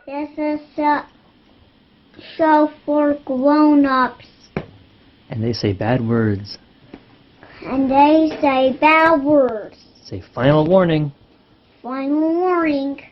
This is a show for grown-ups. And they say bad words. And they say bad words. Say final warning. Final warning.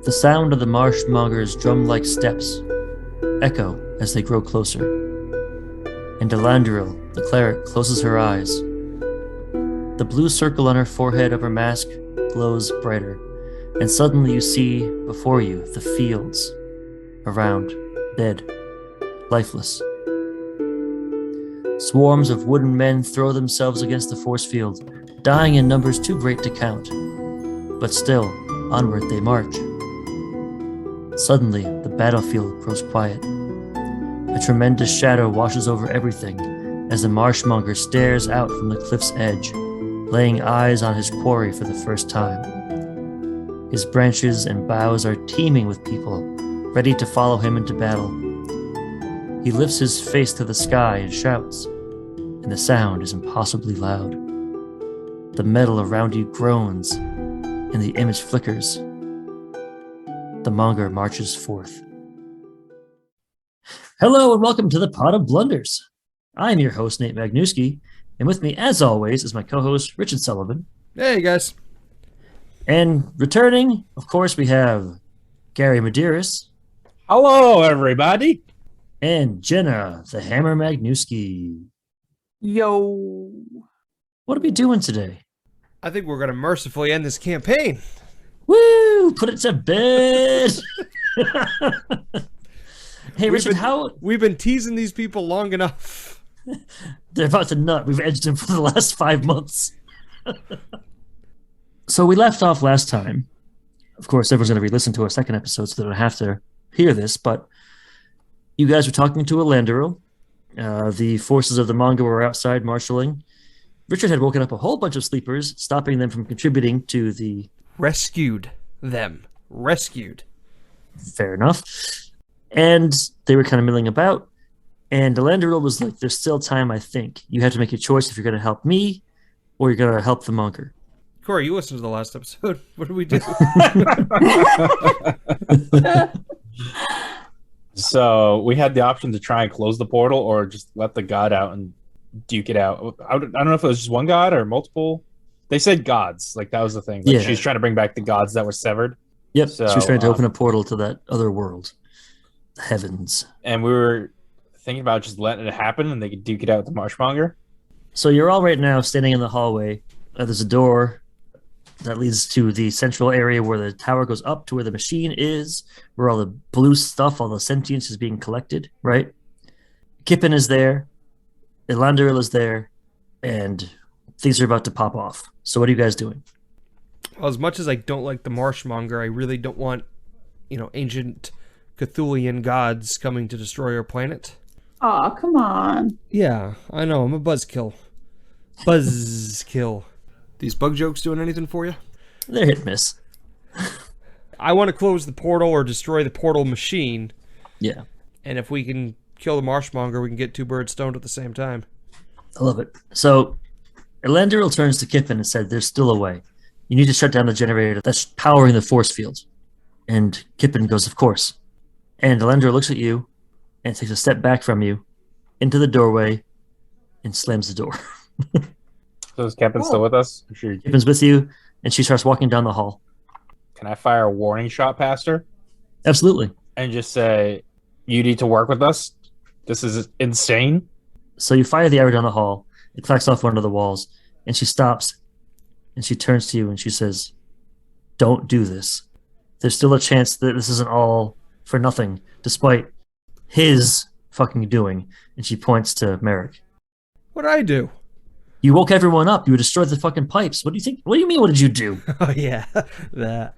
The sound of the marshmonger's drum-like steps echo as they grow closer. And Delandril, the cleric, closes her eyes. The blue circle on her forehead of her mask glows brighter, and suddenly you see before you the fields around, dead, lifeless. Swarms of wooden men throw themselves against the force field, dying in numbers too great to count. But still, onward they march. Suddenly, the battlefield grows quiet. A tremendous shadow washes over everything as the marshmonger stares out from the cliff's edge, laying eyes on his quarry for the first time. His branches and boughs are teeming with people, ready to follow him into battle. He lifts his face to the sky and shouts, and the sound is impossibly loud. The metal around you groans, and the image flickers. The monger marches forth. Hello and welcome to the Pot of Blunders. I'm your host, Nate Magnuski, and with me, as always, is my co-host, Richard Sullivan. Hey, guys. And returning, of course, we have Gary Medeiros. Hello, everybody. And Jenna, the Hammer Magnuski. Yo. What are we doing today? I think we're going to mercifully end this campaign. Woo! Put it to bed! Hey, Richard, we've been teasing these people long enough. They're about to nut. We've edged them for the last 5 months. So we left off last time. Of course, everyone's going to re-listen to our second episode so they don't have to hear this, but you guys were talking to Elandril. The forces of the manga were outside marshalling. Richard had woken up a whole bunch of sleepers, stopping them from contributing to the... Rescued them. Rescued. Fair enough. And they were kind of milling about. And Elandril was like, there's still time, I think. You have to make a choice if you're going to help me or you're going to help the monger. Cory, you listened to the last episode. What did we do? So we had the option to try and close the portal or just let the god out and duke it out. I don't know if it was just one god or multiple. They said gods. Like, that was the thing. Like, Yeah. She's trying to bring back the gods that were severed. Yep, So, she was trying to open a portal to that other world. The heavens. And we were thinking about just letting it happen and they could duke it out with the marshmonger. So you're all right now standing in the hallway. There's a door that leads to the central area where the tower goes up to where the machine is, where all the blue stuff, all the sentience is being collected, right? Kippen is there. Elandril is there. And things are about to pop off. So what are you guys doing? Well, as much as I don't like the Marshmonger, I really don't want, ancient Cthulian gods coming to destroy our planet. Aw, come on. Yeah, I know. I'm a buzzkill. Buzzkill. These bug jokes doing anything for you? They're hit and miss. I want to close the portal or destroy the portal machine. Yeah. And if we can kill the Marshmonger, we can get two birds stoned at the same time. I love it. So Elandril turns to Kippen and said, there's still a way. You need to shut down the generator that's powering the force field. And Kippen goes, of course. And Elandril looks at you and takes a step back from you into the doorway and slams the door. So is Captain still with us? Sure. Kippen's with you, and she starts walking down the hall. Can I fire a warning shot past her? Absolutely. And just say, you need to work with us? This is insane. So you fire the arrow down the hall. It clacks off one of the walls, and she stops, and she turns to you, and she says, don't do this. There's still a chance that this isn't all for nothing, despite his fucking doing. And she points to Merrick. What'd I do? You woke everyone up. You destroyed the fucking pipes. What do you think? What do you mean, what did you do? Oh, yeah. That.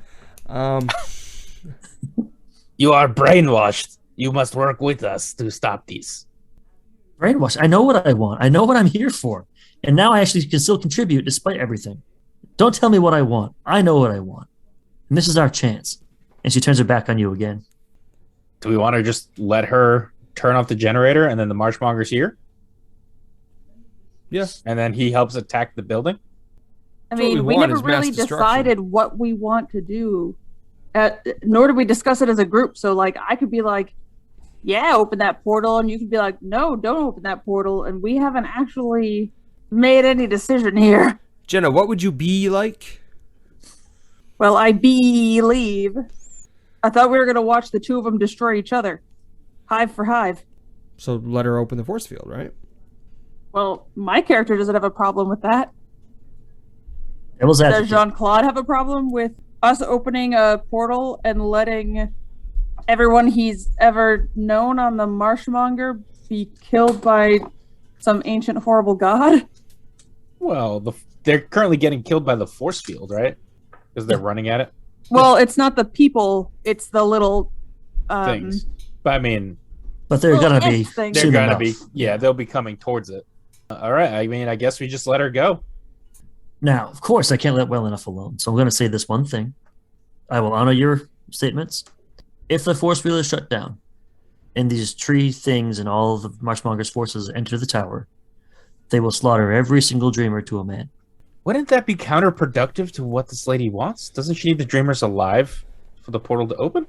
You are brainwashed. You must work with us to stop these. Brainwash. I know what I want. I know what I'm here for. And now I actually can still contribute despite everything. Don't tell me what I want. I know what I want. And this is our chance. And she turns her back on you again. Do we want to just let her turn off the generator and then the Marshmonger's here? Yeah. And then he helps attack the building? I That's what mean, we we want never is mass really destruction. decided what we want to do, nor did we discuss it as a group. So, like, I could be like, yeah, open that portal, and you could be like, no, don't open that portal, and we haven't actually made any decision here. Jenna, what would you be like? Well, I believe. I thought we were going to watch the two of them destroy each other. Hive for hive. So let her open the force field, right? Well, my character doesn't have a problem with that. Devil's Does advocate. Jean-Claude have a problem with us opening a portal and letting everyone he's ever known on the Marshmonger be killed by some ancient horrible god? Well, they're currently getting killed by the force field, right? Because they're running at it. Well, it's not the people, it's the little Things. But I mean, But they're Well, going to be it's things. they're soon gonna enough. be, they'll be coming towards it. All right. I mean, I guess we just let her go. Now, of course, I can't let well enough alone. So I'm going to say this one thing. I will honor your statements. If the force field is shut down and these tree things and all of the Marshmonger's forces enter the tower, they will slaughter every single dreamer to a man. Wouldn't that be counterproductive to what this lady wants? Doesn't she need the dreamers alive for the portal to open?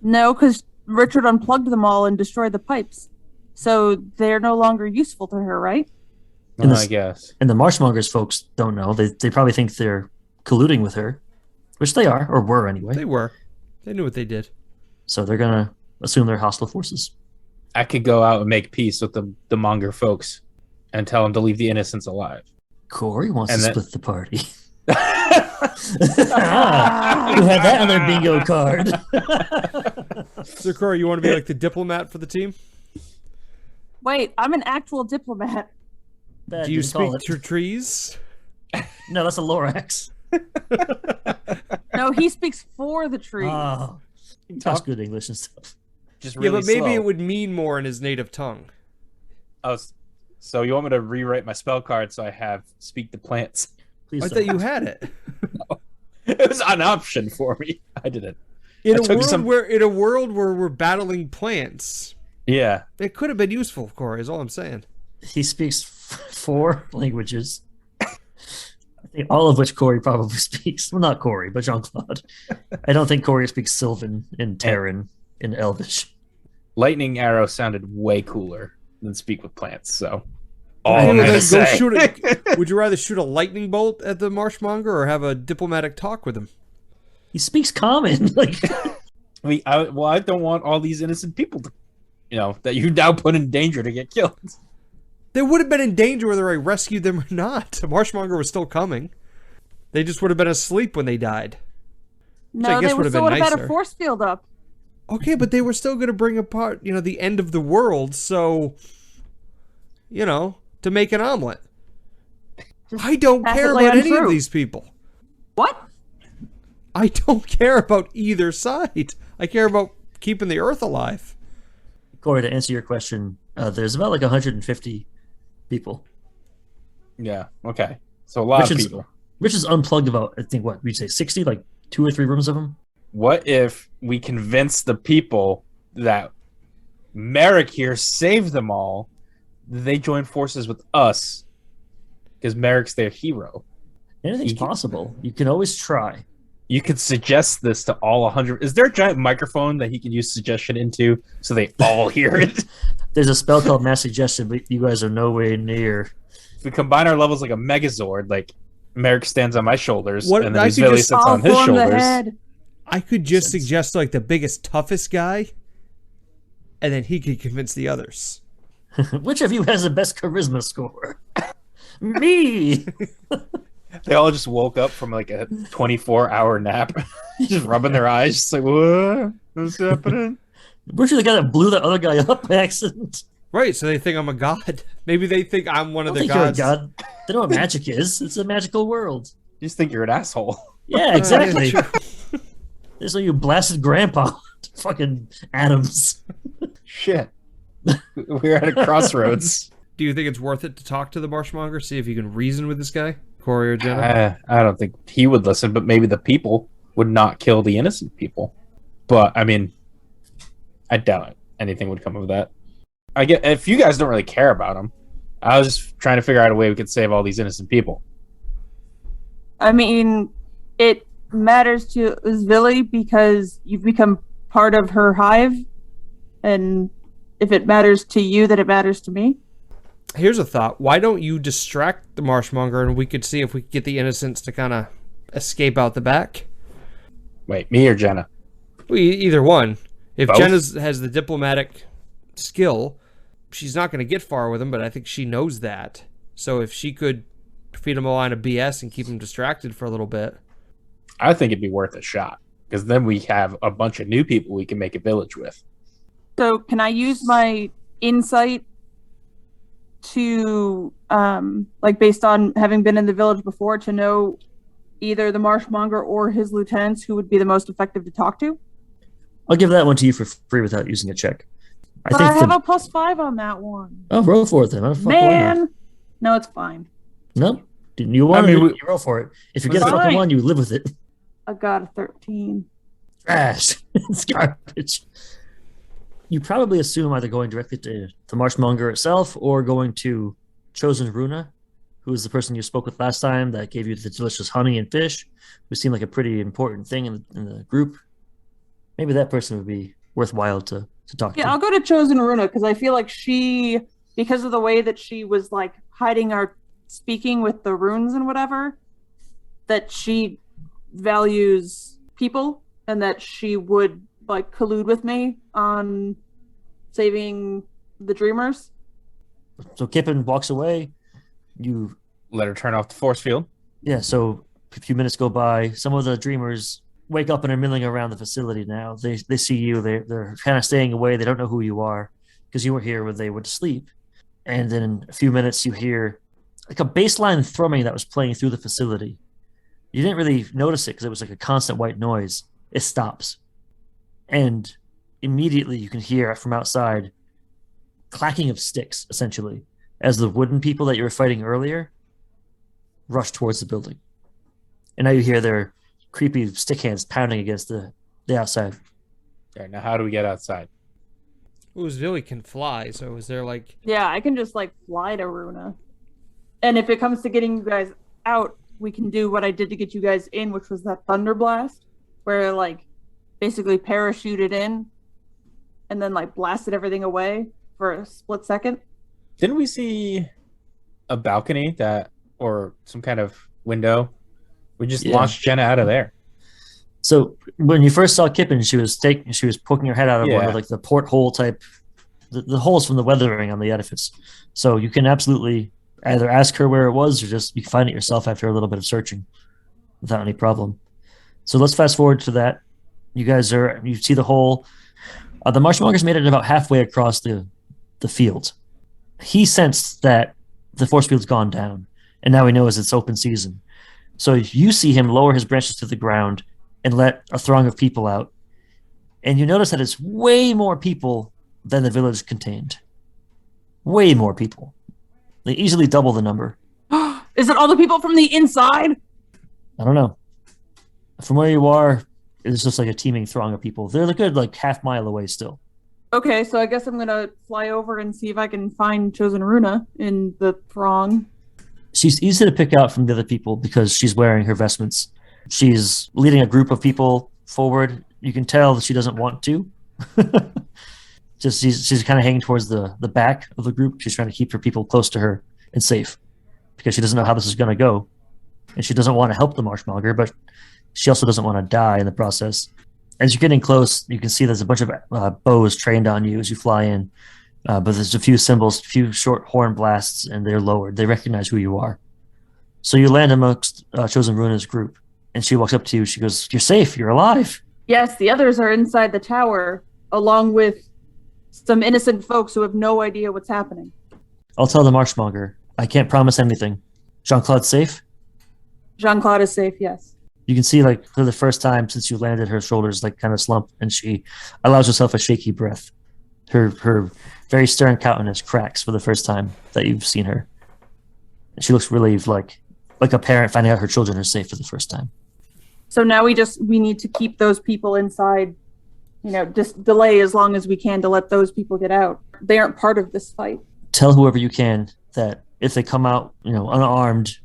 No, because Richard unplugged them all and destroyed the pipes. So they're no longer useful to her, right? And I this- guess. And the Marshmongers folks don't know. They probably think they're colluding with her, which they are, or were anyway. They were. They knew what they did. So they're going to assume they're hostile forces. I could go out and make peace with the Monger folks and tell them to leave the innocents alive. Cory wants And to then- split the party. Who had that on their bingo card? So, Cory, you want to be like the diplomat for the team? Wait, I'm an actual diplomat. Bad, Do you didn't call speak to trees? No, that's a Lorax. No, he speaks for the trees. Oh, that's good English and stuff. Just really Yeah, but maybe slow. it would mean more in his native tongue. Oh, so you want me to rewrite my spell card so I have speak to plants? Please I don't. thought you had it. It was an option for me. I didn't. In I a took world some- where we're battling plants, Yeah. it could have been useful, Cory. Is all I'm saying. He speaks 4 languages. I think all of which Cory probably speaks. Well, not Cory, but Jean-Claude. I don't think Cory speaks Sylvan and Terran and Elvish. Lightning arrow sounded way cooler than speak with plants. So all Would I'm you gonna rather say. would you rather shoot a lightning bolt at the Marshmonger or have a diplomatic talk with him? He speaks common. Like, I don't want all these innocent people to, that you now put in danger to get killed. They would have been in danger whether I rescued them or not. The Marshmonger was still coming. They just would have been asleep when they died. No, guess they would would have still been would have had nicer. a force field up. Okay, but they were still going to bring apart, the end of the world, so, to make an omelet. I don't care tacitly about any of untrue. these people. What? I don't care about either side. I care about keeping the Earth alive. Cory, to answer your question, there's about like 150 people. Yeah. Okay. So a lot of Richard's- people. Rich is unplugged about, I think, what, we'd say 60? Like 2 or 3 rooms of them? What if we convince the people that Merrick here saved them all? They join forces with us because Merrick's their hero. Anything's You can- possible. You can always try. You could suggest this to all 100. Is there a giant microphone that he can use suggestion into so they all hear it? There's a spell called Mass Suggestion, but you guys are nowhere near. If we combine our levels like a Megazord, like Merrick stands on my shoulders What- and I then could Vili just- sits on his form the shoulders. head. I could just suggest, like, the biggest, toughest guy, and then he could convince the others. Which of you has the best charisma score? Me! They all just woke up from like a 24-hour nap, just rubbing their eyes, just like, what's happening? Weren't you the guy that blew that other guy up by accident? Right, so they think I'm a god. Maybe they think I'm one I of don't the think you're a gods. god. They know what magic is. It's a magical world. You just think you're an asshole. Yeah, exactly. Yeah, There's so you blasted grandpa. Fucking atoms. Shit. We're at a crossroads. Do you think it's worth it to talk to the Marshmonger, see if you can reason with this guy, Cory or Jenna? I don't think he would listen, but maybe the people would not kill the innocent people. But I mean, I doubt anything would come of that. I get if you guys don't really care about him. I was just trying to figure out a way we could save all these innocent people. I mean, it matters to Uzvili because you've become part of her hive, and if it matters to you, then it matters to me. Here's a thought. Why don't you distract the Marshmonger and we could see if we could get the innocents to kind of escape out the back? Wait, me or Jenna? Well, either one. If Both? Jenna has the diplomatic skill, she's not going to get far with him, but I think she knows that. So if she could feed him a line of BS and keep him distracted for a little bit. I think it'd be worth a shot because then we have a bunch of new people we can make a village with. So can I use my insight to, like based on having been in the village before, to know either the Marshmonger or his lieutenants who would be the most effective to talk to? I'll give that one to you for free without using a check. But I have a +5 on that one. Oh, roll for it then. Man! No, it's fine. No, you want you roll for it. If you get a Fine. fucking one, you live with it. I got a 13. Trash. It's garbage. You probably assume either going directly to the Marshmonger itself or going to Chosen Runa, who is the person you spoke with last time that gave you the delicious honey and fish, who seemed like a pretty important thing in the group. Maybe that person would be worthwhile to talk to. Yeah, I'll go to Chosen Runa because I feel like she, because of the way that she was like hiding our speaking with the runes and whatever, that she values people and that she would like collude with me on saving the dreamers. So Kippen walks away. You let her turn off the force field. Yeah, so a few minutes go by. Some of the dreamers wake up and are milling around the facility now. They see you. They're kind of staying away. They don't know who you are because you were here when they went to sleep. And then in a few minutes, you hear like a baseline thrumming that was playing through the facility. You didn't really notice it because it was like a constant white noise. It stops. And immediately you can hear from outside clacking of sticks, essentially, as the wooden people that you were fighting earlier rush towards the building. And now you hear their creepy stick hands pounding against the outside. All right, now how do we get outside? Uzvili can fly, so is there like... Yeah, I can just like fly to Runa. And if it comes to getting you guys out, we can do what I did to get you guys in, which was that thunder blast, where like basically parachuted in and then like blasted everything away for a split second. Didn't we see a balcony or some kind of window? We just launched Jenna out of there. So when you first saw Kippen, she was poking her head out of one of like the porthole type, the holes from the weathering on the edifice. So you can absolutely either ask her where it was or just you can find it yourself after a little bit of searching without any problem. So let's fast forward to that. You see the hole. The Marshmonger's made it about halfway across the field. He sensed that the force field's gone down, and now he knows it's open season. So you see him lower his branches to the ground and let a throng of people out. And you notice that it's way more people than the village contained. Way more people. They easily double the number. Is it all the people from the inside? I don't know. From where you are, it's just like a teeming throng of people. They're a good like half mile away still. Okay, so I guess I'm gonna fly over and see if I can find Chosen Runa in the throng. She's easy to pick out from the other people because she's wearing her vestments. She's leading a group of people forward. You can tell that she doesn't want to. Just she's kind of hanging towards the back of the group. She's trying to keep her people close to her and safe because she doesn't know how this is going to go. And she doesn't want to help the Marshmonger, but she also doesn't want to die in the process. As you're getting close, you can see there's a bunch of bows trained on you as you fly in. But there's a few symbols, a few short horn blasts, and they're lowered. They recognize who you are. So you land amongst Chosen Runa's group, and she walks up to you. She goes, "You're safe. You're alive." Yes, the others are inside the tower, along with some innocent folks who have no idea what's happening. I'll tell the Marshmonger. I can't promise anything. Jean-Claude's safe? Jean-Claude is safe, yes. You can see, like, for the first time since you landed, her shoulders, like, kind of slump, and she allows herself a shaky breath. Her very stern countenance cracks for the first time that you've seen her. And she looks relieved, like a parent finding out her children are safe for the first time. So now we need to keep those people inside, just delay as long as we can to let those people get out. They aren't part of this fight. Tell whoever you can that if they come out, unarmed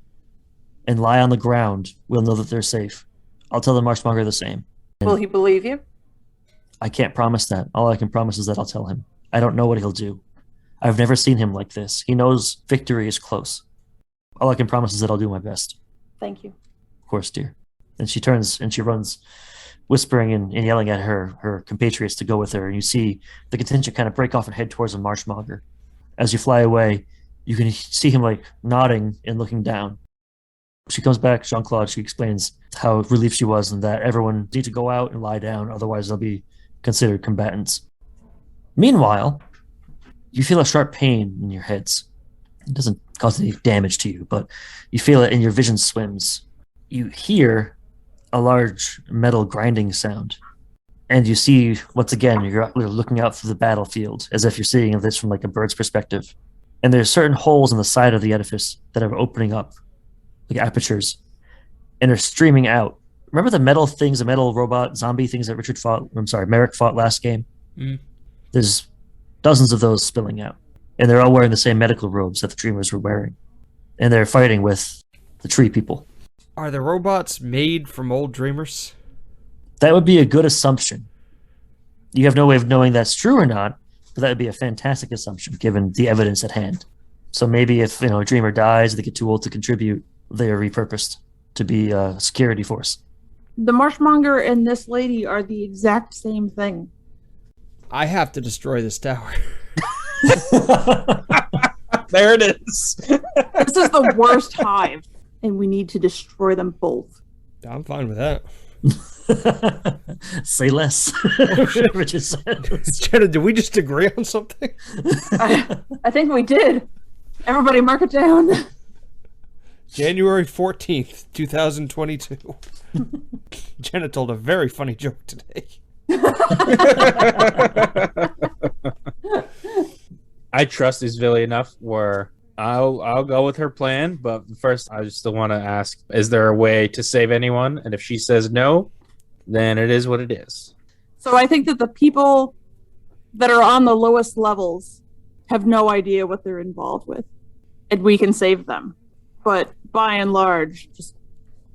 and lie on the ground, we'll know that they're safe. I'll tell the Marshmonger the same. Will he believe you? I can't promise that. All I can promise is that I'll tell him. I don't know what he'll do. I've never seen him like this. He knows victory is close. All I can promise is that I'll do my best. Thank you. Of course, dear. And she turns and she runs, whispering and yelling at her compatriots to go with her. And you see the contingent kind of break off and head towards the Marshmonger. As you fly away, you can see him like nodding and looking down. She comes back, Jean-Claude, she explains how relieved she was and that everyone needs to go out and lie down, otherwise they'll be considered combatants. Meanwhile, you feel a sharp pain in your heads. It doesn't cause any damage to you, but you feel it and your vision swims. You hear a large metal grinding sound. And you see, once again, you're looking out through the battlefield as if you're seeing this from like a bird's perspective. And there's certain holes in the side of the edifice that are opening up, like apertures, and they're streaming out. Remember the metal things, the metal robot zombie things that Merrick fought last game? Mm. There's dozens of those spilling out. And they're all wearing the same medical robes that the Dreamers were wearing. And they're fighting with the tree people. Are the robots made from old Dreamers? That would be a good assumption. You have no way of knowing that's true or not, but that would be a fantastic assumption given the evidence at hand. So maybe if a Dreamer dies, they get too old to contribute, they are repurposed to be a security force. The Marshmonger and this lady are the exact same thing. I have to destroy this tower. There it is. This is the worst hive, and we need to destroy them both. I'm fine with that. Say less. Richard says. Jenna, did we just agree on something? I think we did. Everybody mark it down. January 14th, 2022. Jenna told a very funny joke today. I trust Isvili enough where I'll go with her plan, but first I just still want to ask, is there a way to save anyone? And if she says no, then it is what it is. So I think that the people that are on the lowest levels have no idea what they're involved with, and we can save them. But by and large, just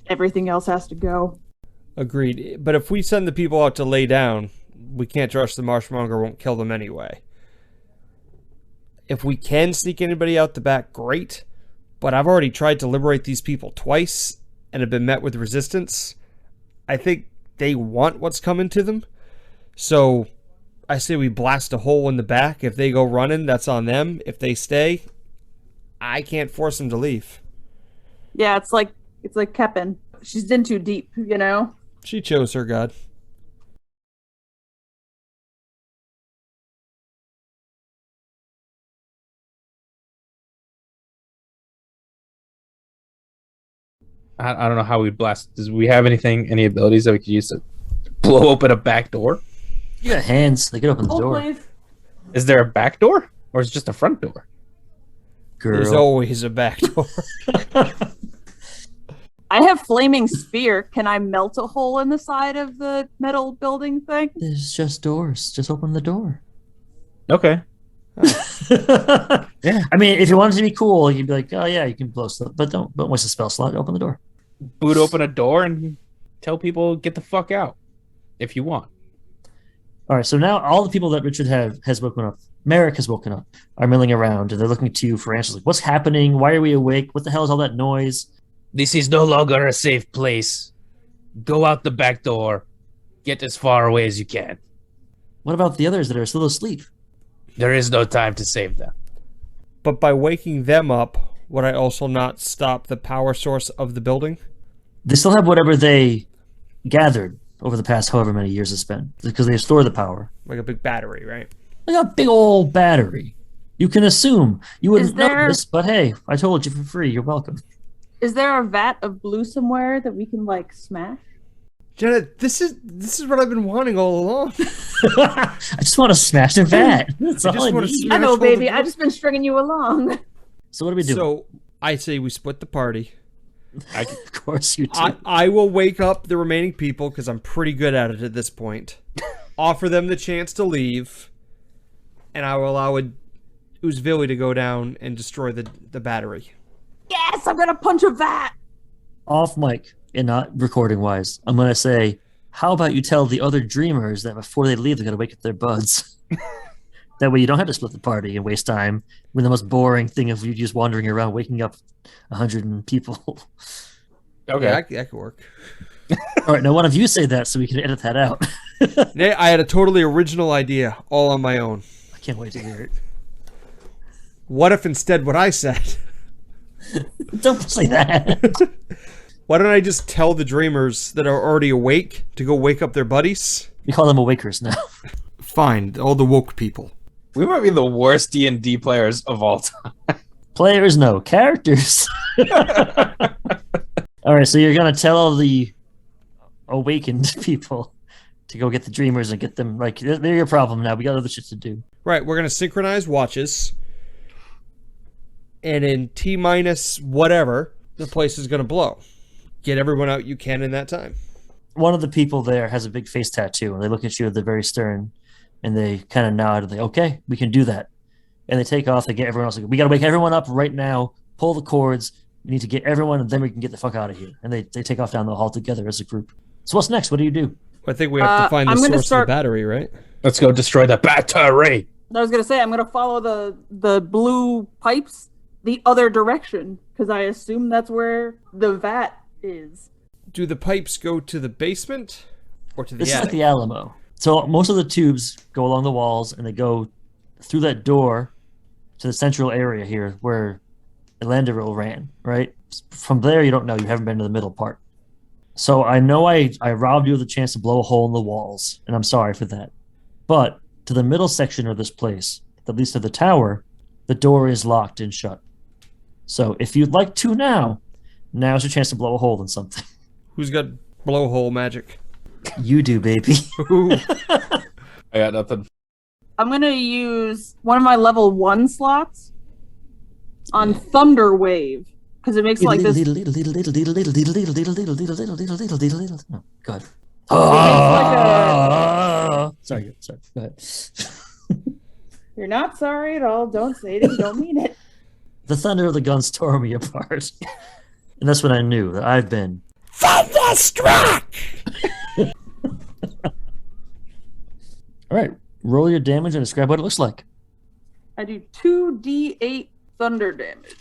everything else has to go. Agreed. But if we send the people out to lay down, we can't trust the Marshmonger won't kill them anyway. If we can sneak anybody out the back, great. But I've already tried to liberate these people twice and have been met with resistance. I think they want what's coming to them. So I say we blast a hole in the back. If they go running, that's on them. If they stay, I can't force them to leave. Yeah, it's like Kepin. She's in too deep, She chose her god. I don't know how we blast. Does we have any abilities that we could use to blow open a back door? You got hands. They can open the door. Please. Is there a back door? Or is it just a front door? Girl. There's always a back door. I have flaming spear. Can I melt a hole in the side of the metal building thing? There's just doors. Just open the door. Okay. Yeah. I mean, if you wanted to be cool, you'd be like, oh yeah, you can blow stuff, but don't waste a spell slot. Open the door. Boot open a door and tell people get the fuck out if you want. All right, so now all the people that Richard has woken up, Merrick has woken up, are milling around, and they're looking to you for answers like, what's happening? Why are we awake? What the hell is all that noise? This is no longer a safe place. Go out the back door. Get as far away as you can. What about the others that are still asleep? There is no time to save them. But by waking them up, would I also not stop the power source of the building? They still have whatever they gathered over the past however many years it's been, because they store the power. Like a big battery, right? Like a big old battery. You can assume. You wouldn't know there- this, but hey, I told you for free. You're welcome. Is there a vat of blue somewhere that we can smash? Jenna, this is what I've been wanting all along. I just want to smash the vat. That's I all just I wanna need. smash- I know, all the baby. I've doors. just been stringing you along. So what do we do? So I say we split the party. Of course you do. I will wake up the remaining people because I'm pretty good at it at this point. Offer them the chance to leave, and I will allow Uzvili to go down and destroy the battery. Yes, I'm gonna punch a vat. Off mic and not recording wise, I'm going to say, how about you tell the other dreamers that before they leave, they're going to wake up their buds? That way you don't have to split the party and waste time with the most boring thing of you just wandering around waking up 100 people. Okay. Yeah, that could work. All right, now one of you say that so we can edit that out. I had a totally original idea, all on my own. I can't wait to hear it. What if instead what I said? Don't say that. Why don't I just tell the dreamers that are already awake to go wake up their buddies? We call them awakers now. Fine, all the woke people. We might be the worst D&D players of all time. Players, no. Characters. All right, so you're going to tell all the awakened people to go get the dreamers and get them, like, they're your problem now. We got other shit to do. Right, we're going to synchronize watches. And in T- whatever, the place is going to blow. Get everyone out you can in that time. One of the people there has a big face tattoo, and they look at you at the very stern, and they kind of nod, and they, okay, we can do that. And they take off, they get everyone else. Like, we got to wake everyone up right now, pull the cords, we need to get everyone, and then we can get the fuck out of here. And they take off down the hall together as a group. So what's next? What do you do? I think we have to find the I'm gonna source of the battery, right? Let's go destroy the battery. I was gonna say I'm gonna follow the blue pipes the other direction because I assume that's where the vat is. Do the pipes go to the basement or to the This is attic? like the Alamo. So most of the tubes go along the walls, and they go through that door to the central area here where Elanderil ran, right? From there, you don't know. You haven't been to the middle part. So I know I robbed you of the chance to blow a hole in the walls, and I'm sorry for that. But to the middle section of this place, at least to the tower, the door is locked and shut. So if you'd like to now's your chance to blow a hole in something. Who's got blowhole magic? You do, baby. Ooh. I got nothing. I'm gonna use one of my level 1 slots on Thunder Wave because it makes like this. Oh, God. Sorry. Go ahead. You're not sorry at all. Don't say it if you don't mean it. The thunder of the guns tore me apart. And that's when I knew that I've been Thunderstruck! all right. Roll your damage and describe what it looks like. I do 2d8 thunder damage.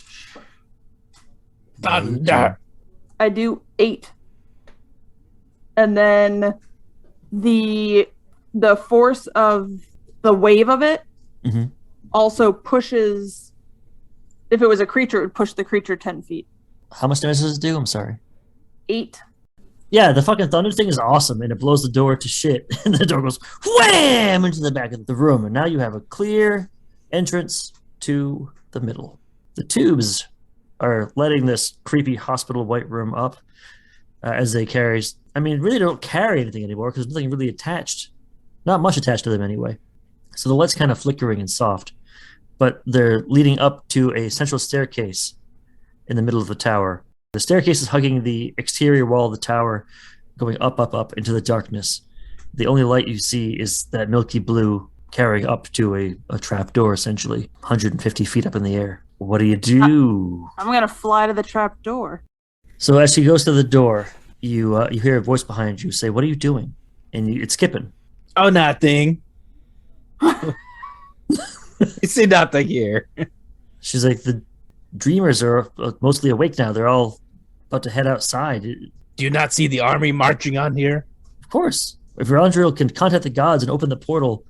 Thunder. I do 8. And then the force of the wave of it Mhm. also pushes. If it was a creature, it would push the creature 10 feet. How much damage does it do? I'm sorry. 8. Yeah, the fucking thunder thing is awesome, and it blows the door to shit. And the door goes wham into the back of the room, and now you have a clear entrance to the middle. The tubes are letting this creepy hospital white room up as they carry. I mean, really don't carry anything anymore because there's nothing really attached. Not much attached to them anyway. So the light's kind of flickering and soft, but they're leading up to a central staircase in the middle of the tower. The staircase is hugging the exterior wall of the tower, going up into the darkness. The only light you see is that milky blue carrying up to a trap door, essentially, 150 feet up in the air. What do you do? I'm going to fly to the trap door. So as she goes to the door, you hear a voice behind you say, "What are you doing?" And it's skipping. Oh, nothing. You see nothing here. She's like, "The dreamers are mostly awake now. They're all about to head outside." Do you not see the army marching on here? Of course. If Rondril can contact the gods and open the portal,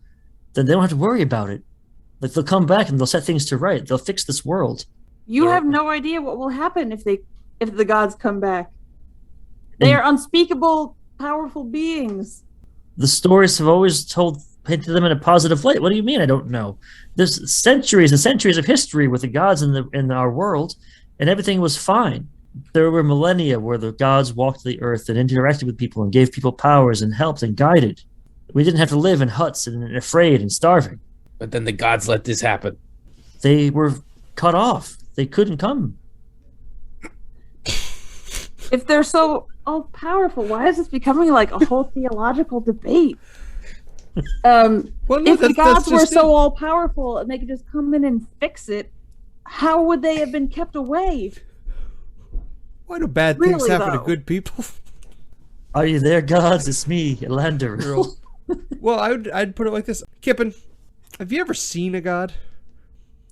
then they don't have to worry about it. Like, they'll come back and they'll set things to right. They'll fix this world. You have no idea what will happen if the gods come back. They are unspeakable, powerful beings. The stories have always painted them in a positive light. What do you mean? I don't know. There's centuries and centuries of history with the gods in our world, and everything was fine. There were millennia where the gods walked the earth and interacted with people and gave people powers and helped and guided. We didn't have to live in huts and afraid and starving. But then the gods let this happen. They were cut off. They couldn't come. If they're so all powerful, why is this becoming like a whole theological debate? Well, no, If the gods were just so it. all powerful and they could just come in and fix it, how would they have been kept away? Why do bad things Really, happen though? to good people? Are you there, gods? It's me, Elander. Well, I'd put it like this. Kippen, have you ever seen a god?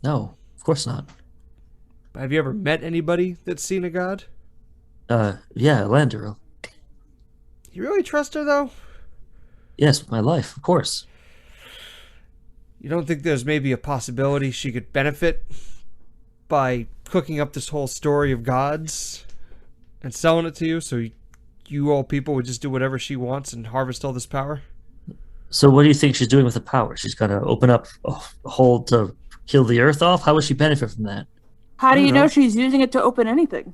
No, of course not. Have you ever met anybody that's seen a god? Yeah, Elander. You really trust her, though? Yes, with my life, of course. You don't think there's maybe a possibility she could benefit by cooking up this whole story of gods and selling it to you so you all people would just do whatever she wants and harvest all this power? So what do you think she's doing with the power? She's going to open up a hole to kill the earth off? How would she benefit from that? How do I you don't know know. she's using it to open anything?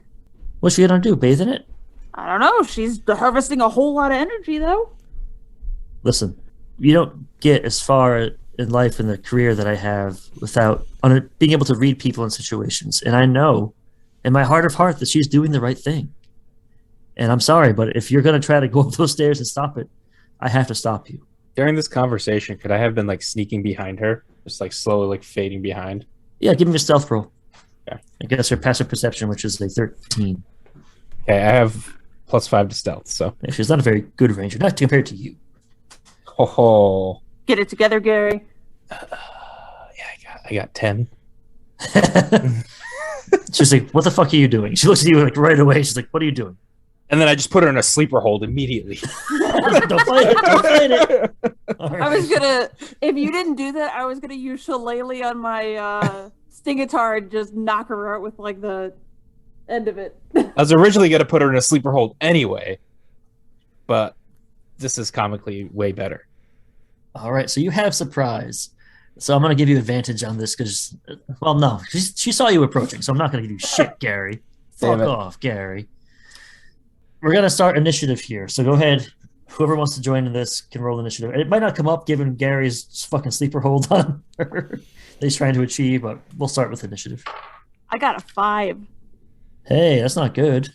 What's she going to do, bathe in it? I don't know. She's harvesting a whole lot of energy, though. Listen, you don't get as far in life in the career that I have without being able to read people in situations. And I know in my heart of heart that she's doing the right thing. And I'm sorry, but if you're going to try to go up those stairs and stop it, I have to stop you. During this conversation, could I have been like sneaking behind her? Just like slowly like fading behind? Yeah, give me a stealth roll. Okay. I guess her passive perception, which is a 13. Okay, I have +5 to stealth, so. Yeah, she's not a very good ranger, not compared to you. Oh, Get it together, Gary. yeah, I got 10. She's like, what the fuck are you doing? She looks at you like right away. She's like, what are you doing? And then I just put her in a sleeper hold immediately. Don't fight it. Don't fight it. All I was right. gonna, if you didn't do that, I was gonna use Shillelagh on my Stingitar and just knock her out with like the end of it. I was originally going to put her in a sleeper hold anyway, but this is comically way better. All right, so you have surprise. So I'm going to give you advantage on this because, well, no, she saw you approaching, so I'm not going to give you shit, Gary. Damn Fuck it. off, Gary. We're going to start initiative here. So go ahead. Whoever wants to join in this can roll initiative. It might not come up given Gary's fucking sleeper hold on her that he's trying to achieve, but we'll start with initiative. I got a 5. Hey, that's not good.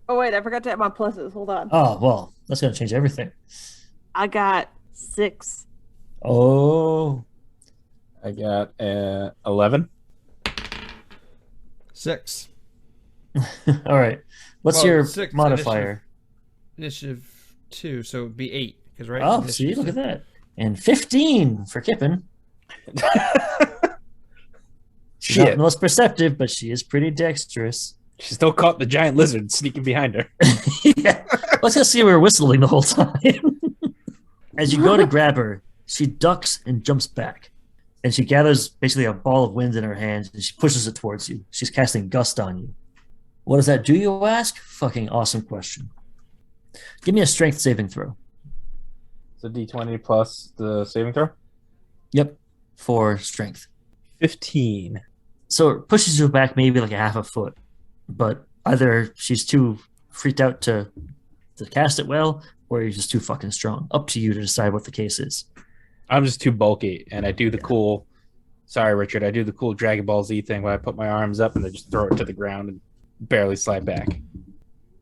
Oh wait, I forgot to add my pluses. Hold on. Oh, well, that's going to change everything. I got 6. Oh, I got 11. 6. all right. What's Well, your 6 modifier? Initiative 2, so it'd be 8. Because right. Oh, see, look at that. And 15 for Kippen. She's not Shit. the most perceptive, but she is pretty dexterous. She still caught the giant lizard sneaking behind her. Yeah. Let's just see her whistling the whole time. As you go to grab her, she ducks and jumps back. And she gathers basically a ball of wind in her hands and she pushes it towards you. She's casting Gust on you. What does that do, you ask? Fucking awesome question. Give me a strength saving throw. It's a d20 plus the saving throw. Yep, for strength. 15. So it pushes you back maybe like a half a foot, but either she's too freaked out to cast it well, or you're just too fucking strong. Up to you to decide what the case is. I'm just too bulky, and I do the cool. Sorry, Richard. I do the cool Dragon Ball Z thing where I put my arms up and then just throw it to the ground and barely slide back.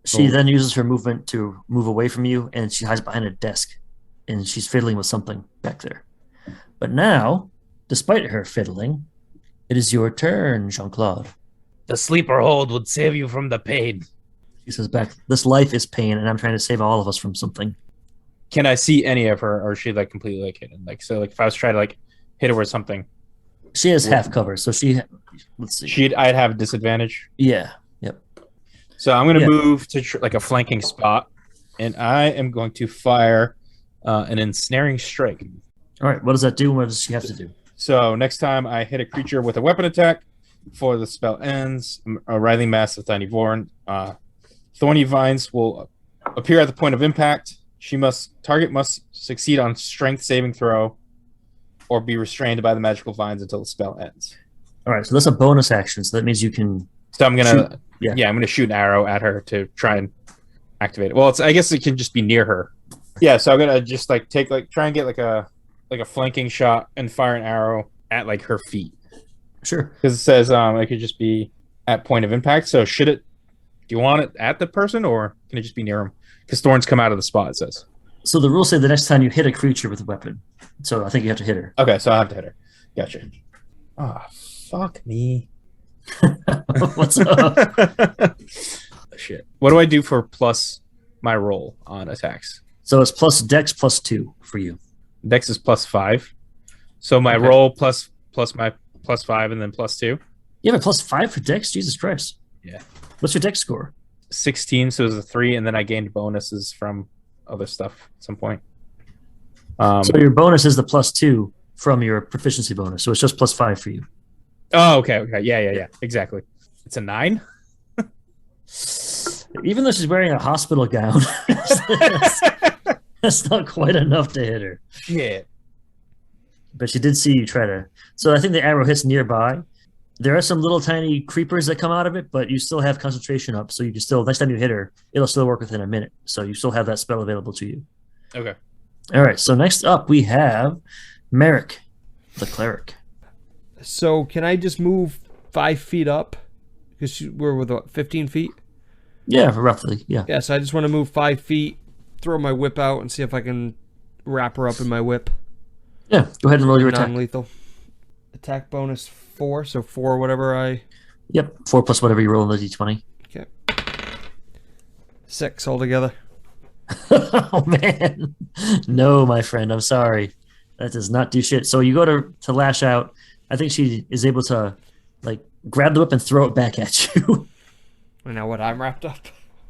She Oh. then uses her movement to move away from you, and she hides behind a desk, and she's fiddling with something back there. But now, despite her fiddling, it is your turn, Jean-Claude. The sleeper hold would save you from the pain. She says back, this life is pain, and I'm trying to save all of us from something. Can I see any of her, or is she like completely like hidden? Like, so like if I was trying to like hit her with something, She has half cover, so let's see. I'd have a disadvantage. Yeah, yep. So I'm going to Yeah. move to like a flanking spot, and I am going to fire an ensnaring strike. All right, what does that do? What does she have to do? So next time I hit a creature with a weapon attack, before the spell ends, a writhing mass of tiny thorny vines will appear at the point of impact. Target must succeed on strength saving throw, or be restrained by the magical vines until the spell ends. All right, so that's a bonus action, so that means you can. So I'm gonna, Shoot. Yeah. I'm gonna shoot an arrow at her to try and activate it. Well, I guess it can just be near her. Yeah, so I'm gonna just like try and get like a flanking shot and fire an arrow at like her feet. Sure. Because it says it could just be at point of impact. So should it? Do you want it at the person or can it just be near him? Because thorns come out of the spot. It says. So the rules say the next time you hit a creature with a weapon. So I think you have to hit her. Okay, so I have to hit her. Gotcha. Ah, oh, fuck me. What's up? Shit. What do I do for plus my roll on attacks? So it's plus dex plus 2 for you. Dex is plus 5. So my roll plus my plus 5 and then plus 2. You have a plus 5 for dex? Jesus Christ. Yeah. What's your dex score? 16, so it was a 3, and then I gained bonuses from other stuff at some point. So your bonus is the plus 2 from your proficiency bonus. So it's just plus 5 for you. Oh, okay. Yeah. Exactly. It's a 9? Even though she's wearing a hospital gown, that's not quite enough to hit her. Shit. But she did see you try to. So I think the arrow hits nearby. There are some little tiny creepers that come out of it, but you still have concentration up. So you can still, next time you hit her, it'll still work within a minute. So you still have that spell available to you. Okay. All right. So next up, we have Merrick, the cleric. So can I just move 5 feet up? Because we're with 15 feet? Yeah, roughly. Yeah. Yeah, so I just want to move 5 feet, throw my whip out, and see if I can wrap her up in my whip. Yeah. Go ahead and roll your attack. Non-lethal. Attack bonus 4, so 4 whatever I... Yep. 4 plus whatever you roll in the d20. Okay. 6 altogether. Oh, man. No, my friend. I'm sorry. That does not do shit. So you go to lash out. I think she is able to, like, grab the whip and throw it back at you. I know what I'm wrapped up.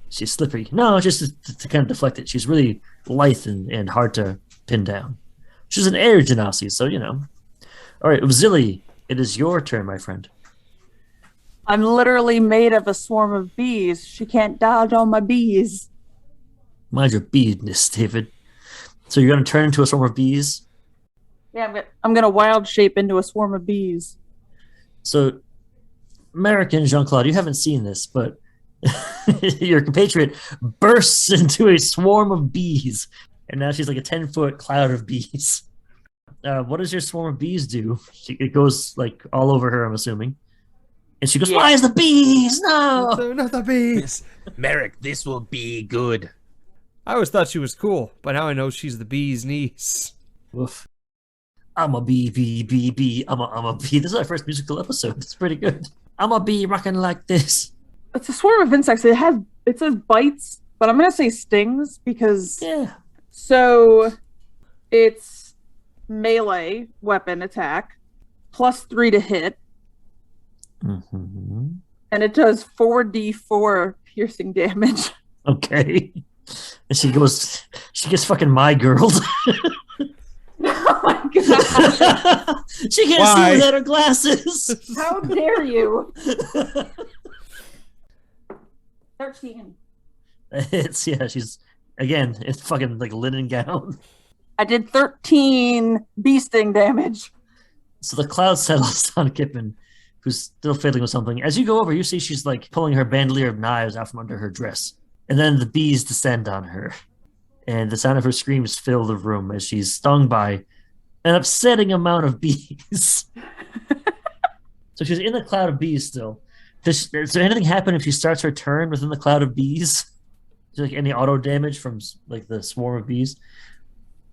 She's slippery. No, just to kind of deflect it. She's really lithe and hard to pin down. She's an air genasi, so, you know. All right, Zilly, it is your turn, my friend. I'm literally made of a swarm of bees. She can't dodge all my bees. Mind your business, David. So you're going to turn into a swarm of bees? Yeah, I'm gonna wild shape into a swarm of bees. So, American Jean-Claude, you haven't seen this, but your compatriot bursts into a swarm of bees, and now she's like a 10-foot cloud of bees. What does your swarm of bees do? It goes like all over her, I'm assuming. And she goes, "Why is the bees? No! Not the bees! Merrick, this will be good. I always thought she was cool, but now I know she's the bee's niece. Woof. I'm a bee, bee, bee, bee. I'm a bee. This is our first musical episode. It's pretty good. I'm a bee rocking like this. It's a swarm of insects. It says bites, but I'm gonna say stings because So it's melee weapon attack plus 3 to hit, and it does 4d4 piercing damage. Okay, and she gets fucking my girl. Oh my god! She can't see without her glasses. How dare you? 13. It's fucking like a linen gown. I did 13 bee sting damage. So the cloud settles on Kippen, who's still fiddling with something. As you go over, you see she's like pulling her bandolier of knives out from under her dress. And then the bees descend on her. And the sound of her screams fill the room as she's stung by an upsetting amount of bees. So she's in the cloud of bees still. Does there anything happen if she starts her turn within the cloud of bees? Is there like any auto damage from like the swarm of bees?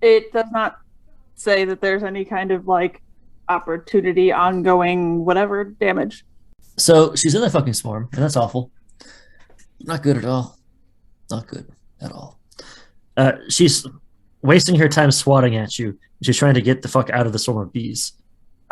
It does not say that there's any kind of like opportunity, ongoing, whatever damage. So she's in the fucking swarm, and that's awful. Not good at all. Not good at all. She's wasting her time swatting at you. She's trying to get the fuck out of the swarm of bees.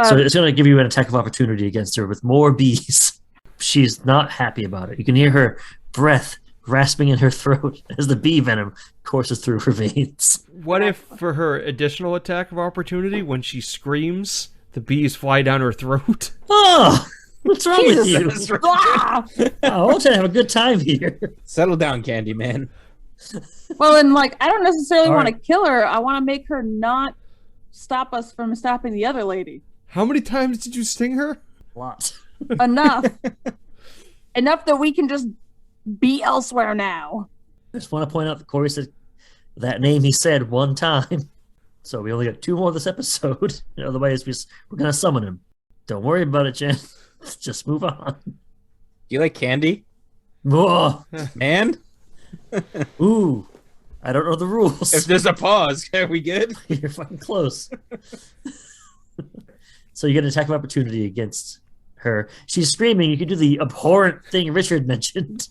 So it's going to give you an attack of opportunity against her with more bees. She's not happy about it. You can hear her breath rasping in her throat as the bee venom courses through her veins. What if for her additional attack of opportunity, when she screams, the bees fly down her throat? Oh, what's wrong with you? Ah! I want you to have a good time here. Settle down, Candyman. Well, and like, I don't necessarily All want to right. kill her. I want to make her not stop us from stopping the other lady. How many times did you sting her? Lots. Enough. Enough that we can just be elsewhere now. I just want to point out that Cory said that name he said one time. So we only got 2 more this episode. Otherwise, we're going to summon him. Don't worry about it, Jen. Just move on. Do you like candy? Whoa. Man? Ooh. I don't know the rules. If there's a pause, are we good? You're fucking close. So you get an attack of opportunity against her. She's screaming. You can do the abhorrent thing Richard mentioned.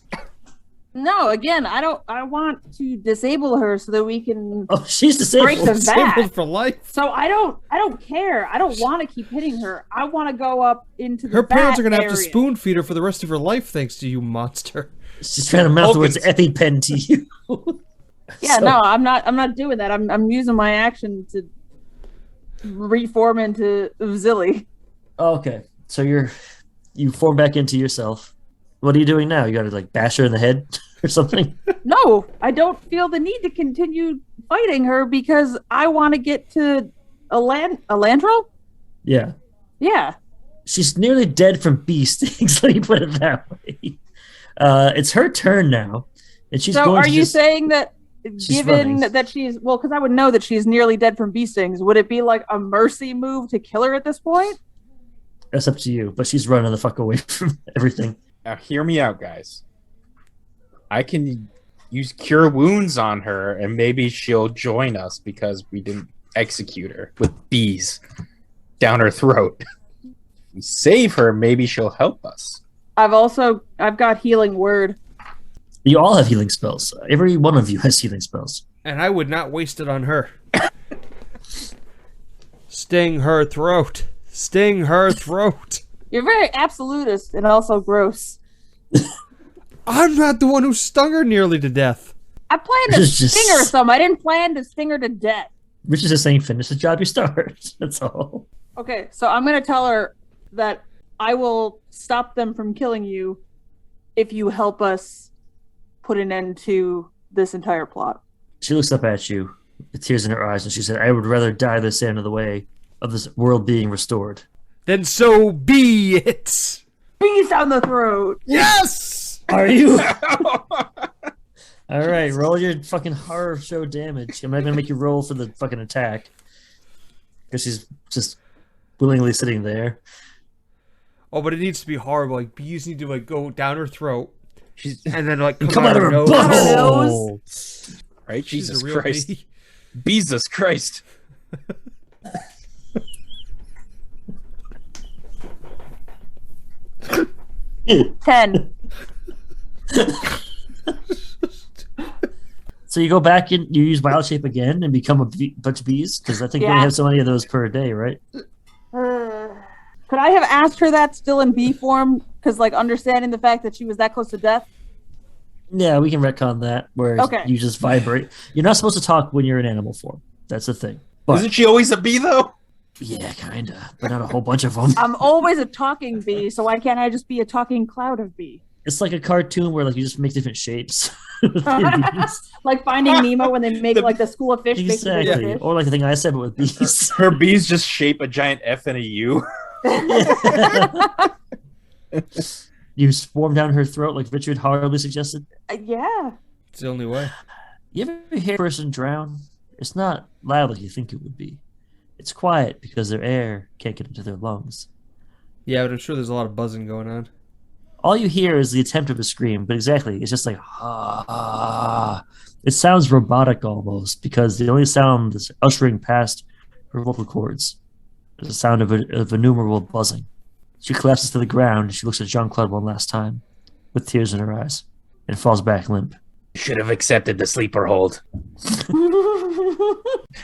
No, again, I want to disable her so that we can Oh, she's disabled. break them back. Disabled for life. So I don't care. I don't want to keep hitting her. I want to go up into the Her parents are going gonna have to spoon feed her for the rest of her life, thanks to you, monster. She's trying to mouth the words EpiPen to you. Yeah, So- no, I'm not doing that. I'm using my action to reform into Zilly. Okay, so you form back into yourself. What are you doing now? You got to like bash her in the head or something? No, I don't feel the need to continue fighting her because I want to get to Elandril? Yeah. Yeah. She's nearly dead from bee stings. Let me put it that way. It's her turn now, and she's So going are to you just... saying that given running. that she's because I would know that she's nearly dead from bee stings, would it be like a mercy move to kill her at this point? That's up to you, but she's running the fuck away from everything. Now, hear me out, guys. I can use Cure Wounds on her, and maybe she'll join us because we didn't execute her with bees down her throat. If we save her, maybe she'll help us. I've got healing word. You all have healing spells. Every one of you has healing spells. And I would not waste it on her. Sting her throat. Sting her throat. You're very absolutist and also gross. I'm not the one who stung her nearly to death. I planned to sting her some. I didn't plan to sting her to death. Which is just saying finish the job you start. That's all. Okay, so I'm going to tell her that I will stop them from killing you if you help us put an end to this entire plot. She looks up at you with tears in her eyes, and she said, I would rather die this end of the way of this world being restored. Then so be it. Bees down the throat. Yes! Are you? All right, roll your fucking horror show damage. I'm not going to make you roll for the fucking attack. Because she's just willingly sitting there. Oh, but it needs to be horrible. Like, bees need to, like, go down her throat. And then, like, Come out of her nose. butthole! Right? She's Jesus a real Christ. bee. Jesus Christ. 10. So you go back and you use wild shape again and become a bunch of bees? Because I think we Yeah. only have so many of those per day, right? Could I have asked her that still in bee form? Because, like, understanding the fact that she was that close to death? Yeah, we can retcon that, where Okay. you just vibrate. You're not supposed to talk when you're in animal form. That's the thing. But, Isn't she always a bee, though? yeah, kind of. But not a whole bunch of them. I'm always a talking bee, so why can't I just be a talking cloud of bee? It's like a cartoon where like you just make different shapes. with the bees. Like Finding Nemo when they make like the school of fish. based on Exactly. fish. Or like the thing I said, but with bees. Her bees just shape a giant F and a U. You swarm down her throat like Richard horribly suggested. Yeah. It's the only way. You ever hear a person drown? It's not loud like you think it would be. It's quiet because their air can't get into their lungs. Yeah, but I'm sure there's a lot of buzzing going on. All you hear is the attempt of a scream, but exactly, it's just like, ah. It sounds robotic almost, because the only sound that's ushering past her vocal cords is the sound of innumerable buzzing. She collapses to the ground, and she looks at Jean-Claude one last time, with tears in her eyes, and falls back limp. Should have accepted the sleeper hold. I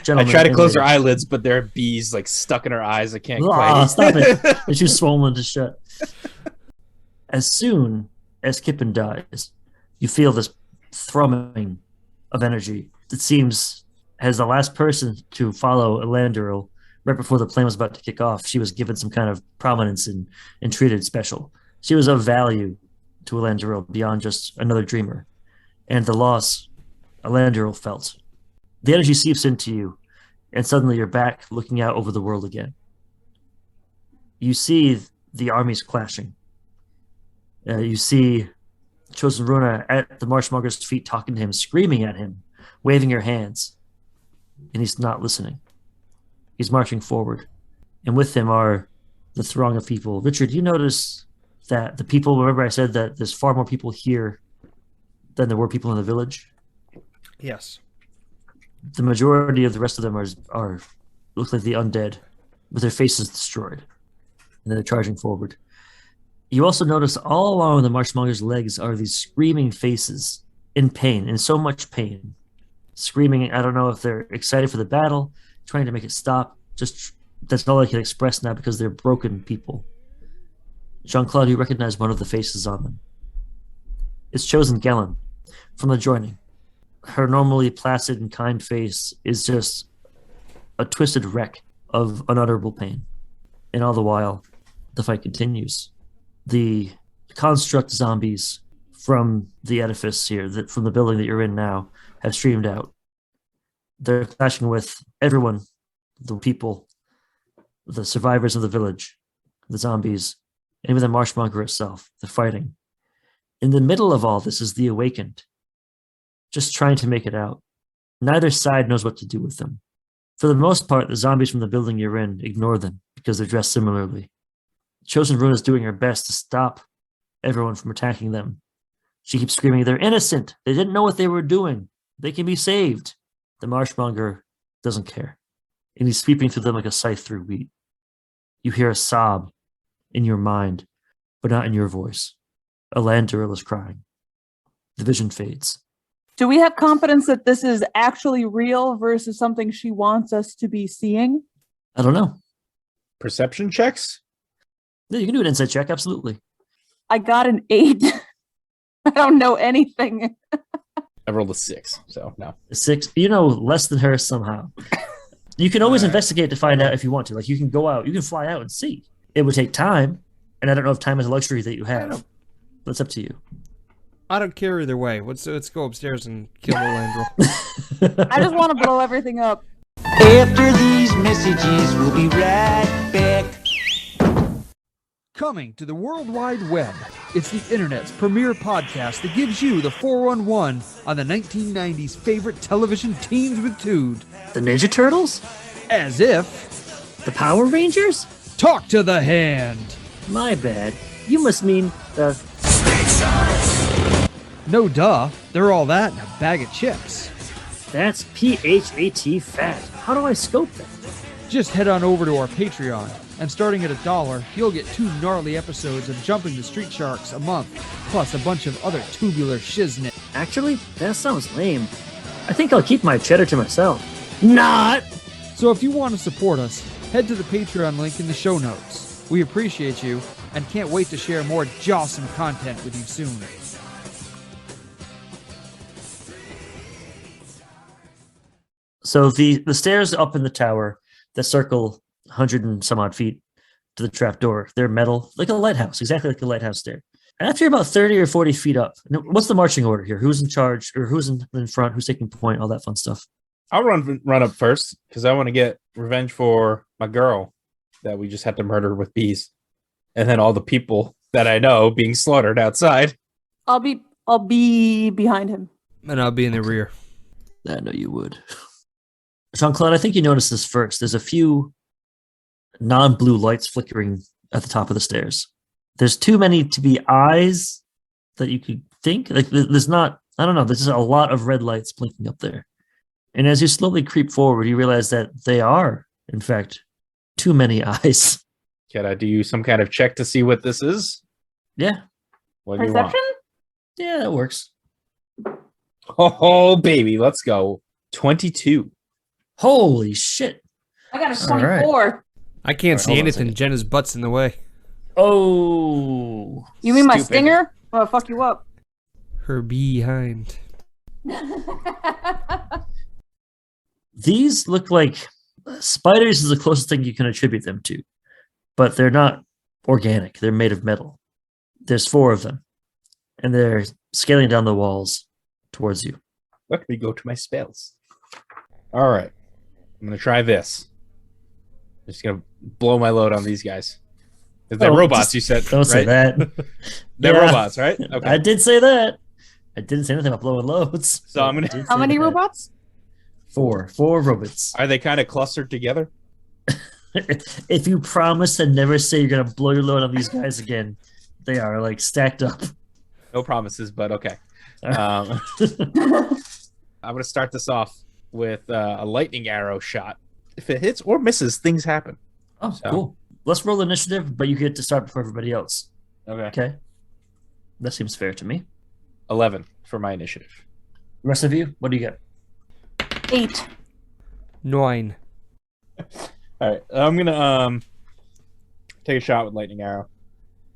Gentlemen, try to close her anyway. eyelids, but there are bees like stuck in her eyes. I can't Ah, quite. stop it. They're too swollen to shut. As soon as Kippen dies, you feel this thrumming of energy that seems as the last person to follow Elandril right before the plane was about to kick off. She was given some kind of prominence and treated special. She was of value to Elandril beyond just another dreamer. And the loss Elandril felt. The energy seeps into you, and suddenly you're back looking out over the world again. You see the armies clashing. You see Chosen Runa at the Marshmonger's feet talking to him, screaming at him waving her hands. And he's not listening. He's marching forward. And with him are the throng of people. Richard, you notice that the people, remember I said that there's far more people here than there were people in the village? Yes. The majority of the rest of them are look like the undead, with their faces destroyed. And they're charging forward. You also notice all along the Marshmonger's legs are these screaming faces in pain, in so much pain. Screaming, I don't know if they're excited for the battle, trying to make it stop. Just that's all I can express now because they're broken people. Jean-Claude, you recognize one of the faces on them. It's Chosen Gellin from the joining. Her normally placid and kind face is just a twisted wreck of unutterable pain. And all the while, the fight continues. The construct zombies from the edifice here, from the building that you're in now, have streamed out. They're clashing with everyone, the people, the survivors of the village, the zombies, and even the Marshmonger itself. They're fighting. In the middle of all this is the Awakened, just trying to make it out. Neither side knows what to do with them. For the most part, the zombies from the building you're in ignore them because they're dressed similarly. Chosen Rune is doing her best to stop everyone from attacking them. She keeps screaming, they're innocent. They didn't know what they were doing. They can be saved. The Marshmonger doesn't care. And he's sweeping through them like a scythe through wheat. You hear a sob in your mind, but not in your voice. Elanduril is crying. The vision fades. Do we have confidence that this is actually real versus something she wants us to be seeing? I don't know. Perception checks? Yeah, you can do an insight check, absolutely. I got an 8. I don't know anything. I rolled a 6, so no. A 6. You know less than her somehow. You can always investigate to find out if you want to. Like, you can go out, you can fly out and see. It would take time, and I don't know if time is a luxury that you have. But it's up to you. I don't care either way. Let's go upstairs and kill Elanduril. I just want to blow everything up. After these messages, we'll be right back. Coming to the World Wide Web, it's the internet's premier podcast that gives you the 411 on the 1990s favorite television teens with Tood. The Ninja Turtles? As if... The Power Rangers? Talk to the hand! My bad. You must mean the... No duh, they're all that in a bag of chips. That's PHAT fat. How do I scope that? Just head on over to our Patreon, and starting at $1, you'll get 2 gnarly episodes of Jumping the Street Sharks a month, plus a bunch of other tubular shiznit. Actually, that sounds lame. I think I'll keep my cheddar to myself. Not! So if you want to support us, head to the Patreon link in the show notes. We appreciate you, and can't wait to share more jawsome content with you soon. So the stairs up in the tower that circle 100 and some odd feet to the trapdoor, they're metal, like a lighthouse, exactly like a lighthouse stair. And after you're about 30 or 40 feet up, what's the marching order here? Who's in charge, or who's in front, who's taking point, all that fun stuff? I'll run up first because I want to get revenge for my girl that we just had to murder with bees, and then all the people that I know being slaughtered outside. I'll be behind him. And I'll be in the rear. I know you would. Jean-Claude, I think you noticed this first. There's a few non-blue lights flickering at the top of the stairs. There's too many to be eyes that you could think. Like, there's not, I don't know, there's just a lot of red lights blinking up there. And as you slowly creep forward, you realize that they are, in fact, too many eyes. Can I do some kind of check to see what this is? Yeah. What do you want? Perception? Yeah, that works. Oh, baby, let's go. 22. Holy shit. I got a All 24. I can't Alright, see hold on a anything. second. Jenna's butt's in the way. Oh. You mean my Stupid. stinger? Oh, fuck you up. Her behind. These look like spiders is the closest thing you can attribute them to, but they're not organic. They're made of metal. There's 4 of them, and they're scaling down the walls towards you. Let me go to my spells. All right. I'm going to try this. I'm just going to blow my load on these guys. They're robots, you said. Don't say right? that. They're Yeah. robots, right? Okay. I did say that. I didn't say anything about blowing loads. So I'm gonna- I did How say many that. robots? 4 robots. Are they kind of clustered together? If you promise to never say you're gonna blow your load on these guys again, they are like stacked up. No promises, but okay. I'm gonna start this off with a lightning arrow shot. If it hits or misses, things happen. Oh, So- cool. Let's roll initiative, but you get to start before everybody else. Okay. Okay. That seems fair to me. 11 for my initiative. The rest of you, what do you get? 8. 9. All right, I'm gonna take a shot with lightning arrow.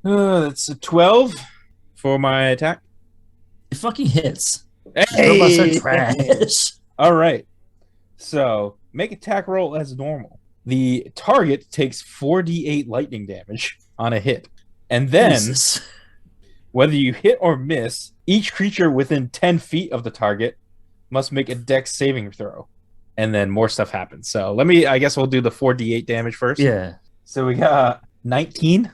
That's a 12 for my attack. It fucking hits. Hey! Robots are trash. All right, so make attack roll as normal. The target takes 4d8 lightning damage on a hit, and then Jesus. whether you hit or miss, each creature within 10 feet of the target must make a dex saving throw, and then more stuff happens. So I guess we'll do the 4d8 damage first. Yeah. So we got 19.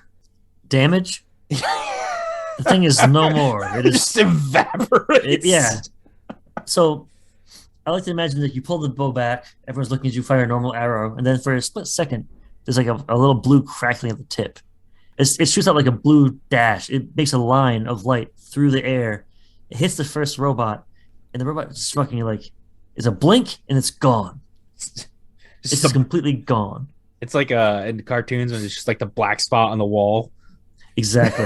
Damage? The thing is no more. It is Just evaporates. yeah. So I like to imagine that you pull the bow back, everyone's looking at you fire a normal arrow, and then for a split second, there's like a little blue crackling at the tip. It shoots out like a blue dash. It makes a line of light through the air. It hits the first robot, and the robot just fucking like is a blink and it's gone. It's just completely gone. It's like in cartoons when it's just like the black spot on the wall. Exactly.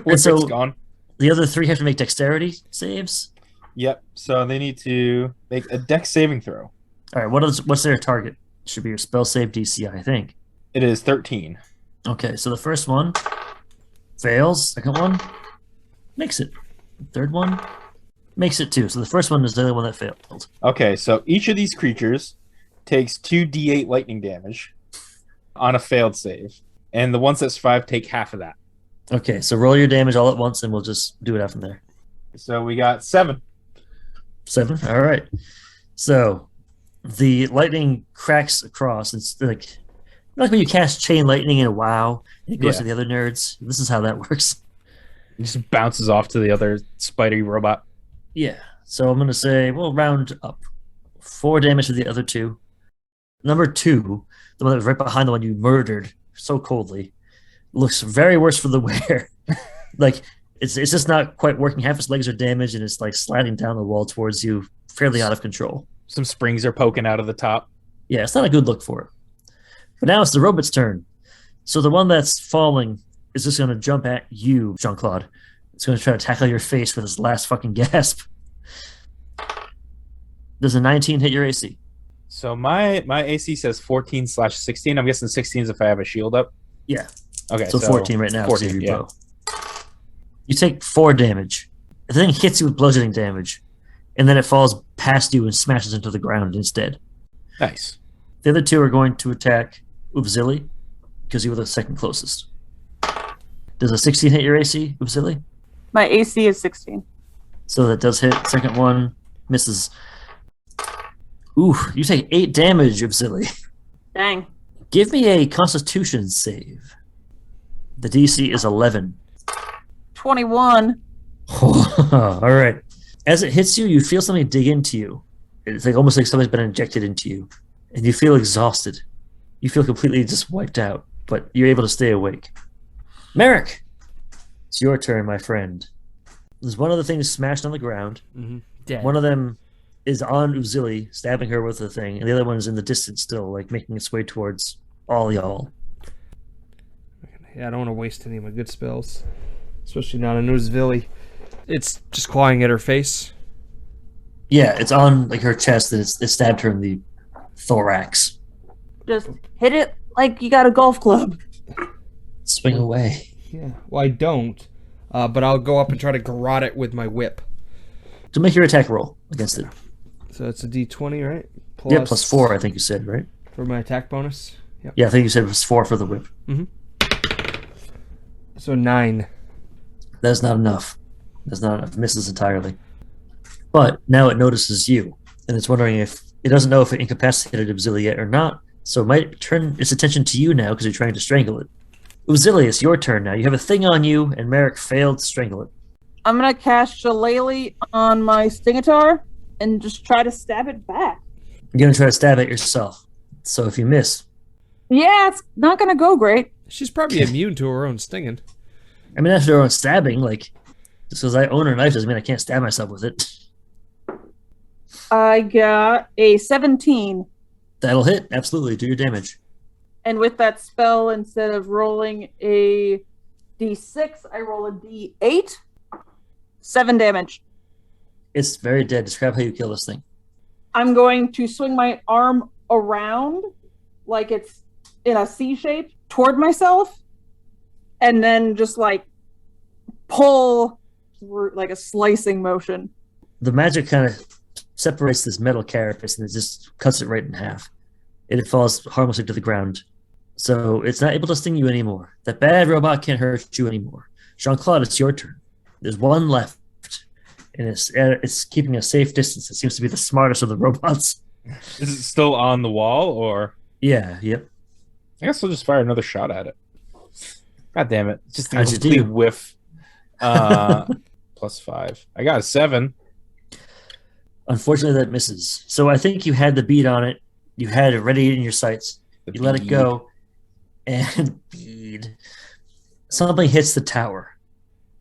Where so- it's gone. The other 3 have to make dexterity saves. Yep. So they need to make a dex saving throw. All right, what's their target? Should be your spell save DC, I think. It is 13. Okay, so the first one fails. Second one makes it. Third one makes it too. So the first one is the only one that failed. Okay, so each of these creatures takes 2d8 lightning damage on a failed save, and the ones that survive take half of that. Okay, so roll your damage all at once, and we'll just do it out from there. So we got 7. 7. All right. So the lightning cracks across. It's like when you cast chain lightning in a WoW, and it goes Yeah. to the other nerds. This is how that works. It just bounces off to the other spidery robot. Yeah. So I'm gonna say we'll round up. 4 damage to the other 2. Number 2, the one that was right behind the one you murdered so coldly, looks very worse for the wear. Like it's just not quite working. Half its legs are damaged, and it's like sliding down the wall towards you, fairly out of control. Some springs are poking out of the top. Yeah, it's not a good look for it. But now it's the robot's turn. So the one that's falling is just going to jump at you, Jean-Claude. It's going to try to tackle your face with its last fucking gasp. Does a 19 hit your AC? So my AC says 14/16. I'm guessing 16 is if I have a shield up. Yeah. Okay, So 14 right now. 14, Save your yeah. bow. You take 4 damage. The thing hits you with bludgeoning damage, and then it falls past you and smashes into the ground instead. Nice. The other 2 are going to attack Ubzili, because you were the second closest. Does a 16 hit your AC, Ubzili? My AC is 16. So that does hit. Second one misses. Ooh, you take 8 damage, Ubzili. Dang. Give me a Constitution save. The DC is 11. 21. All right. As it hits you, you feel something dig into you. It's like almost like something's been injected into you, and you feel exhausted. You feel completely just wiped out, but you're able to stay awake. Merrick, it's your turn, my friend. There's one of the things smashed on the ground. Dead. One of them is on Uzili, stabbing her with the thing, and the other one is in the distance still, like making its way towards all y'all. Yeah, I don't want to waste any of my good spells. Especially not a Newsvilly. It's just clawing at her face. Yeah, it's on like her chest, and it stabbed her in the thorax. Just hit it like you got a golf club. Swing away. Yeah. Well, I don't. But I'll go up and try to garrote it with my whip. To make your attack roll against it. So it's a D20, right? Yeah, plus 4, I think you said, right? For my attack bonus. Yep. Yeah, I think you said it was 4 for the whip. So 9. That's not enough. That's not enough. It misses entirely. But now it notices you, and it's wondering if it doesn't know if it incapacitated Ubzili yet or not, so it might turn its attention to you now because you're trying to strangle it. Uzili, it's your turn now. You have a thing on you, and Merrick failed to strangle it. I'm gonna cast Shillelagh on my Stingatar and just try to stab it back. You're going to try to stab at yourself. So if you miss... Yeah, it's not gonna go great. She's probably immune to her own stinging. I mean, after her own stabbing, like, just because I own a knife doesn't mean I can't stab myself with it. I got a 17. That'll hit. Absolutely. Do your damage. And with that spell, instead of rolling a d6, I roll a d8. 7 damage. It's very dead. Describe how you kill this thing. I'm going to swing my arm around like it's in a C shape toward myself, and then just like pull through like a slicing motion. The magic kind of separates this metal carapace and it just cuts it right in half. And it falls harmlessly to the ground. So it's not able to sting you anymore. That bad robot can't hurt you anymore. Jean-Claude, it's your turn. There's one left. And it's keeping a safe distance. It seems to be the smartest of the robots. Is it still on the wall, or? Yeah, yep. I guess I'll just fire another shot at it. God damn it. Just a How'd you complete do? whiff. +5. I got a 7. Unfortunately, that misses. So I think you had the bead on it. You had it ready in your sights. The You let it bead. go. And bead. Something hits the tower.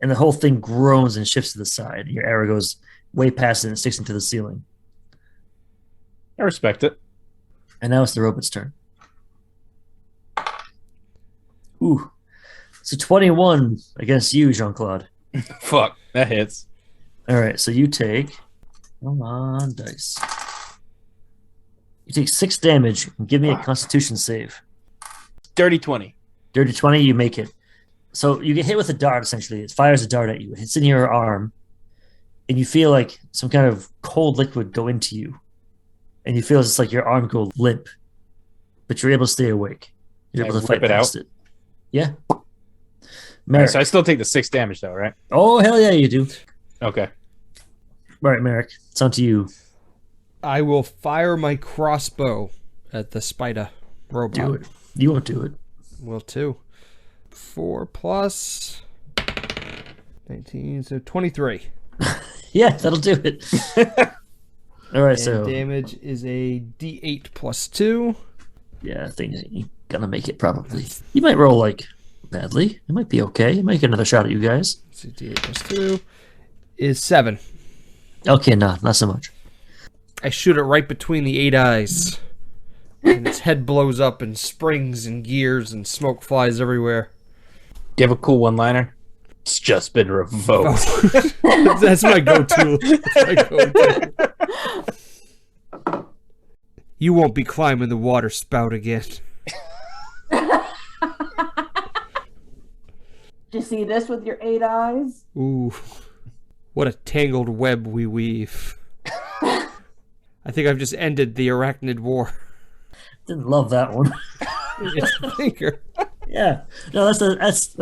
And the whole thing groans and shifts to the side. Your arrow goes way past it and sticks into the ceiling. I respect it. And now it's the robot's turn. Ooh. So 21 against you, Jean-Claude. Fuck, that hits. All right, so you take... Come on, dice. You take 6 damage and give me a Constitution save. Dirty 20. Dirty 20, you make it. So you get hit with a dart, essentially. It fires a dart at you. It hits in your arm, and you feel like some kind of cold liquid go into you. And you feel it's like your arm go limp. But you're able to stay awake. You're Can able I to fight rip it past out? it. Yeah. All Merrick. right, so I still take the 6 damage, though, right? Oh, hell yeah, you do. Okay. All right, Merrick. It's on to you. I will fire my crossbow at the spider robot. Do it. You won't do it. Will too. 4 plus 19, so 23. Yeah, that'll do it. All right, And so damage is a D8 plus 2. yeah, I think you're gonna make it probably. You might roll like badly. It might be okay. You might get another shot at you guys. So D8 plus 2 is 7. Okay, not so much. I shoot it right between the 8 eyes. And its head blows up and springs and gears and smoke flies everywhere. Do you have a cool one-liner? It's just been revoked. That's my go-to. That's my go-to. You won't be climbing the water spout again. Did you see this with your 8 eyes? Ooh. What a tangled web we weave. I think I've just ended the arachnid war. Didn't love that one. It's a thinker. Yeah, no, that's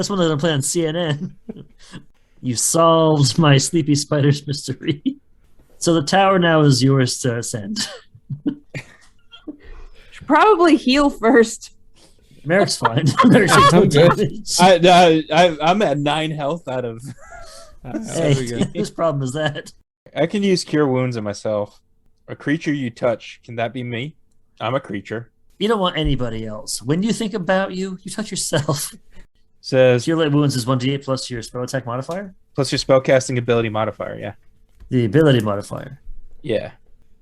one that I play on CNN. You solved my sleepy spider's mystery. So the tower now is yours to ascend. Should probably heal first. Merrick's fine. Merrick takes no I'm good. damage. I'm at 9 health out of... Hey, whose problem is that? I can use Cure Wounds on myself. A creature you touch, can that be me? I'm a creature. You don't want anybody else. When you think about you, you touch yourself. Says, Cure Light Wounds is 1d8 plus your spell attack modifier? plus your spellcasting ability modifier, yeah. The ability modifier. Yeah.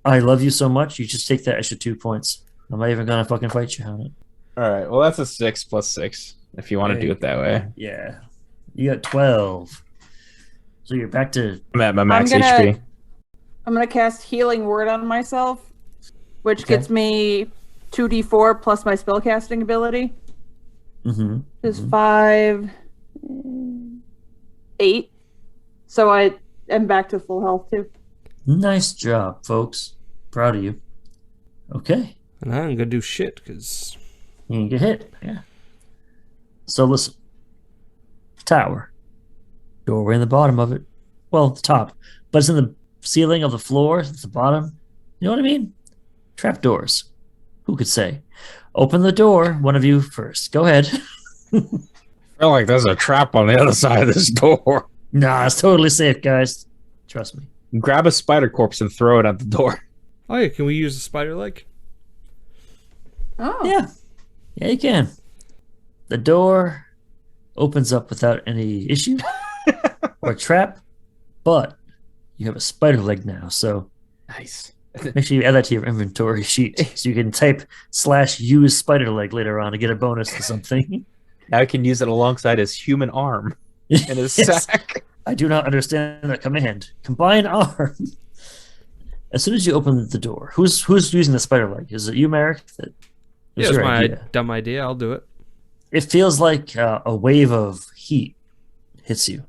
I love you so much, you just take that extra 2 points. I'm not even gonna fucking fight you on it. Alright, well that's a 6 plus 6, if you want to Hey. do it that way. Yeah. You got 12. So you're back to... I'm at my max gonna- HP. I'm gonna cast Healing Word on myself, which Okay. gets me 2d4 plus my spellcasting ability. Mm-hmm. Is 5, 8. So I am back to full health too. Nice job, folks. Proud of you. Okay. And I'm going to do shit, because... You can get hit. Yeah. So listen. Tower. Doorway in the bottom of it. Well, the top. But it's in the ceiling of the floor. It's the bottom. You know what I mean? Trapdoors. Who could say? Open the door. One of you first. Go ahead. I feel like there's a trap on the other side of this door. Nah, it's totally safe, guys. Trust me. Grab a spider corpse and throw it at the door. Oh yeah, can we use a spider leg? Oh. Yeah. Yeah, you can. The door opens up without any issue or trap, but you have a spider leg now, so Nice. make sure you add that to your inventory sheet so you can type /use spider leg later on to get a bonus to something. Now I can use it alongside his human arm in his Yes. sack. I do not understand that command. Combine arm. As soon as you open the door, who's using the spider leg? Is it you, Merrick? That Yeah, was it's your my idea. dumb idea. I'll do it. It feels like a wave of heat hits you.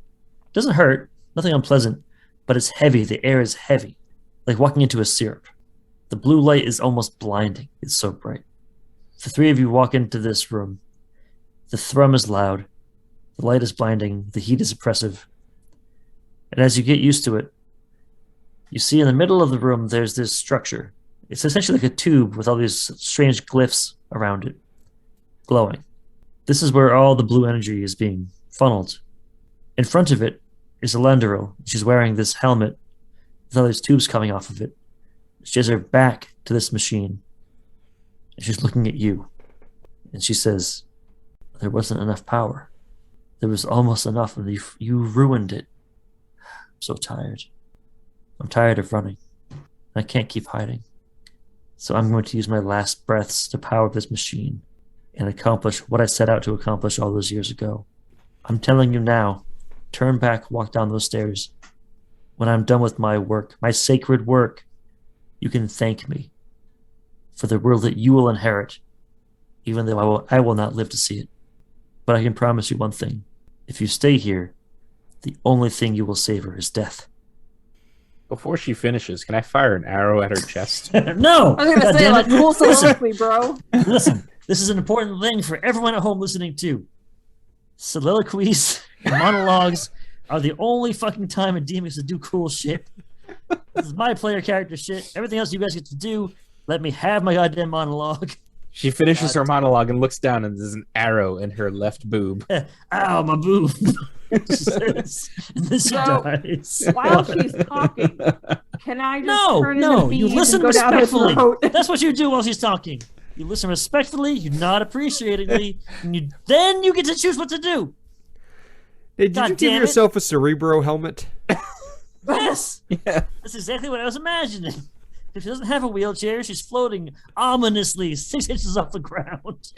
Doesn't hurt, nothing unpleasant, but it's heavy. The air is heavy, like walking into a syrup. The blue light is almost blinding. It's so bright. The three of you walk into this room. The thrum is loud. The light is blinding. The heat is oppressive. And as you get used to it, you see in the middle of the room there's this structure. It's essentially like a tube with all these strange glyphs around it, glowing. This is where all the blue energy is being funneled. In front of it is a Lenderil. She's wearing this helmet with all these tubes coming off of it. She has her back to this machine. And she's looking at you. And she says, there wasn't enough power. There was almost enough, and you ruined it. I'm so tired. I'm tired of running. I can't keep hiding. So I'm going to use my last breaths to power this machine and accomplish what I set out to accomplish all those years ago. I'm telling you now, turn back, walk down those stairs. When I'm done with my work, my sacred work, you can thank me for the world that you will inherit, even though I will not live to see it. But I can promise you one thing. If you stay here, the only thing you will savor is death. Before she finishes, can I fire an arrow at her chest? No! I was gonna God say, damn like, it. cool Listen, soliloquy, bro. listen, this is an important thing for everyone at home listening to. Soliloquies and monologues are the only fucking time a DM gets to do cool shit. This is my player character shit. Everything else you guys get to do, let me have my goddamn monologue. She finishes her monologue and looks down, and there's an arrow in her left boob. Ow, my boob. And then she So, dies. While she's talking, can I just No, turn into no, bees you listen and go down her respectfully. throat? That's what you do while she's talking. You listen respectfully, you nod appreciatingly, and then you get to choose what to do. Hey, did God you give damn it. yourself a Cerebro helmet? Yes, Yeah. that's exactly what I was imagining. If she doesn't have a wheelchair, she's floating ominously 6 inches off the ground.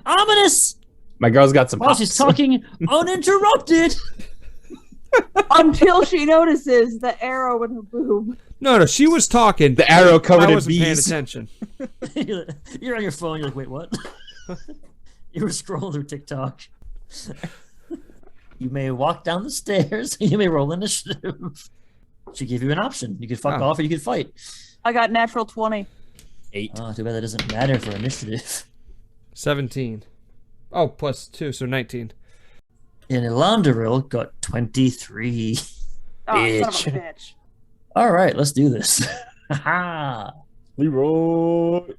Ominous! My girl's got some While hops. she's talking uninterrupted. Until she notices the arrow in her boob. No, she was talking. The arrow covered I in wasn't paying bees. attention. You're on your phone, you're like, wait, what? You were scrolling through TikTok. You may walk down the stairs, you may roll initiative. She gave you an option. You could fuck Oh. off or you could fight. I got natural 20. 8. Oh, too bad that doesn't matter for initiative. 17. Oh, plus 2, so 19. And Elanderil got 23. Oh, son of a Bitch. bitch. All right, let's do this. Ha! Leroy.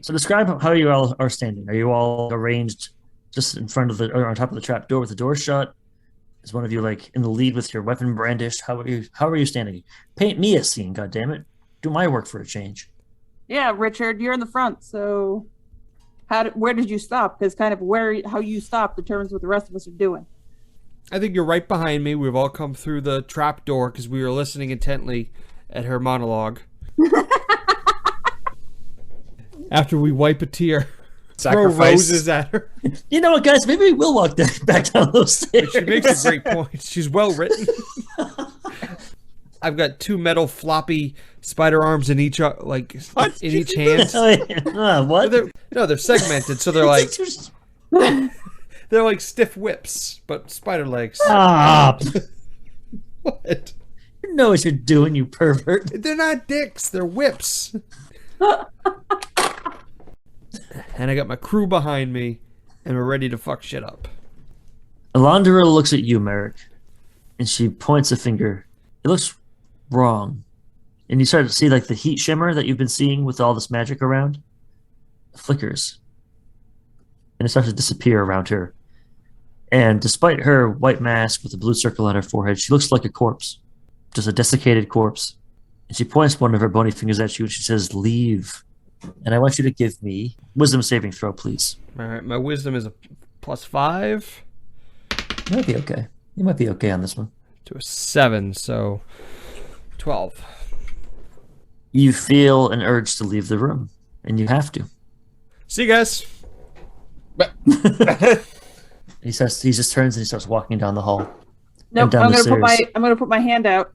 So describe how you all are standing. Are you all arranged just in front of the, or on top of the trap door with the door shut? Is one of you like in the lead with your weapon brandished? How are you standing? Paint me a scene, goddammit. Do my work for a change. Yeah, Richard, you're in the front, so where did you stop? Because kind of how you stop determines what the rest of us are doing. I think you're right behind me. We've all come through the trap door because we were listening intently at her monologue. After we wipe a tear, throw Sacrifice. roses at her. You know what, guys? Maybe we will walk back down those stairs. She makes a great point. She's well written. I've got 2 metal floppy spider arms in each in each hand. What? They're segmented, so they're like they're like stiff whips, but spider legs. Stop. What? You know what you're doing, you pervert. They're not dicks. They're whips. And I got my crew behind me, and we're ready to fuck shit up. Elandra looks at you, Merrick, and she points a finger. It looks wrong. And you start to see like the heat shimmer that you've been seeing with all this magic around. It flickers. And it starts to disappear around her. And despite her white mask with a blue circle on her forehead, she looks like a corpse, just a desiccated corpse. And she points one of her bony fingers at you and she says, "Leave." And I want you to give me wisdom saving throw, please. All right, my wisdom is a +5 You might be okay. You might be okay on this one. to a 7, so 12. You feel an urge to leave the room, and you have to. See you guys. He just turns and he starts walking down the hall. Nope, down I'm the gonna put my hand out,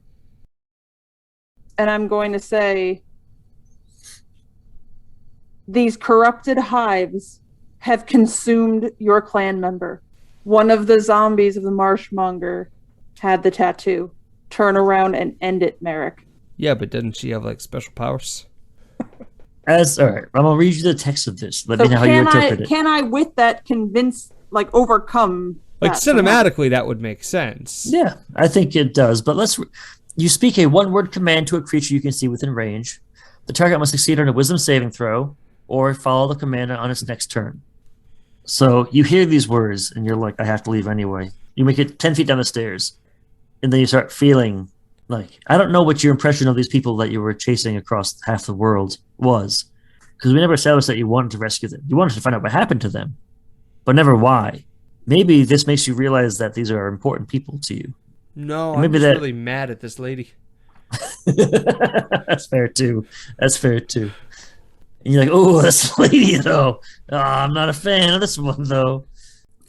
and I'm going to say, these corrupted hives have consumed your clan member. One of the zombies of the Marshmonger had the tattoo. Turn around and end it, Merrick. Yeah, but didn't she have like special powers? All right, I'm gonna read you the text of this. Let me know how you interpret it. Can I, with that, overcome? Like that somehow? cinematically, that would make sense. Yeah, I think it does. But you speak a one-word command to a creature you can see within range. The target must succeed on a wisdom saving throw or follow the command on its next turn. So you hear these words and you're like, I have to leave anyway. You make it 10 feet down the stairs. And then you start feeling like, I don't know what your impression of these people that you were chasing across half the world was. Because we never established that you wanted to rescue them. You wanted to find out what happened to them, but never why. Maybe this makes you realize that these are important people to you. No, And maybe I'm just really mad at this lady. That's fair too. And you're like, oh, this lady though. Oh, I'm not a fan of this one though.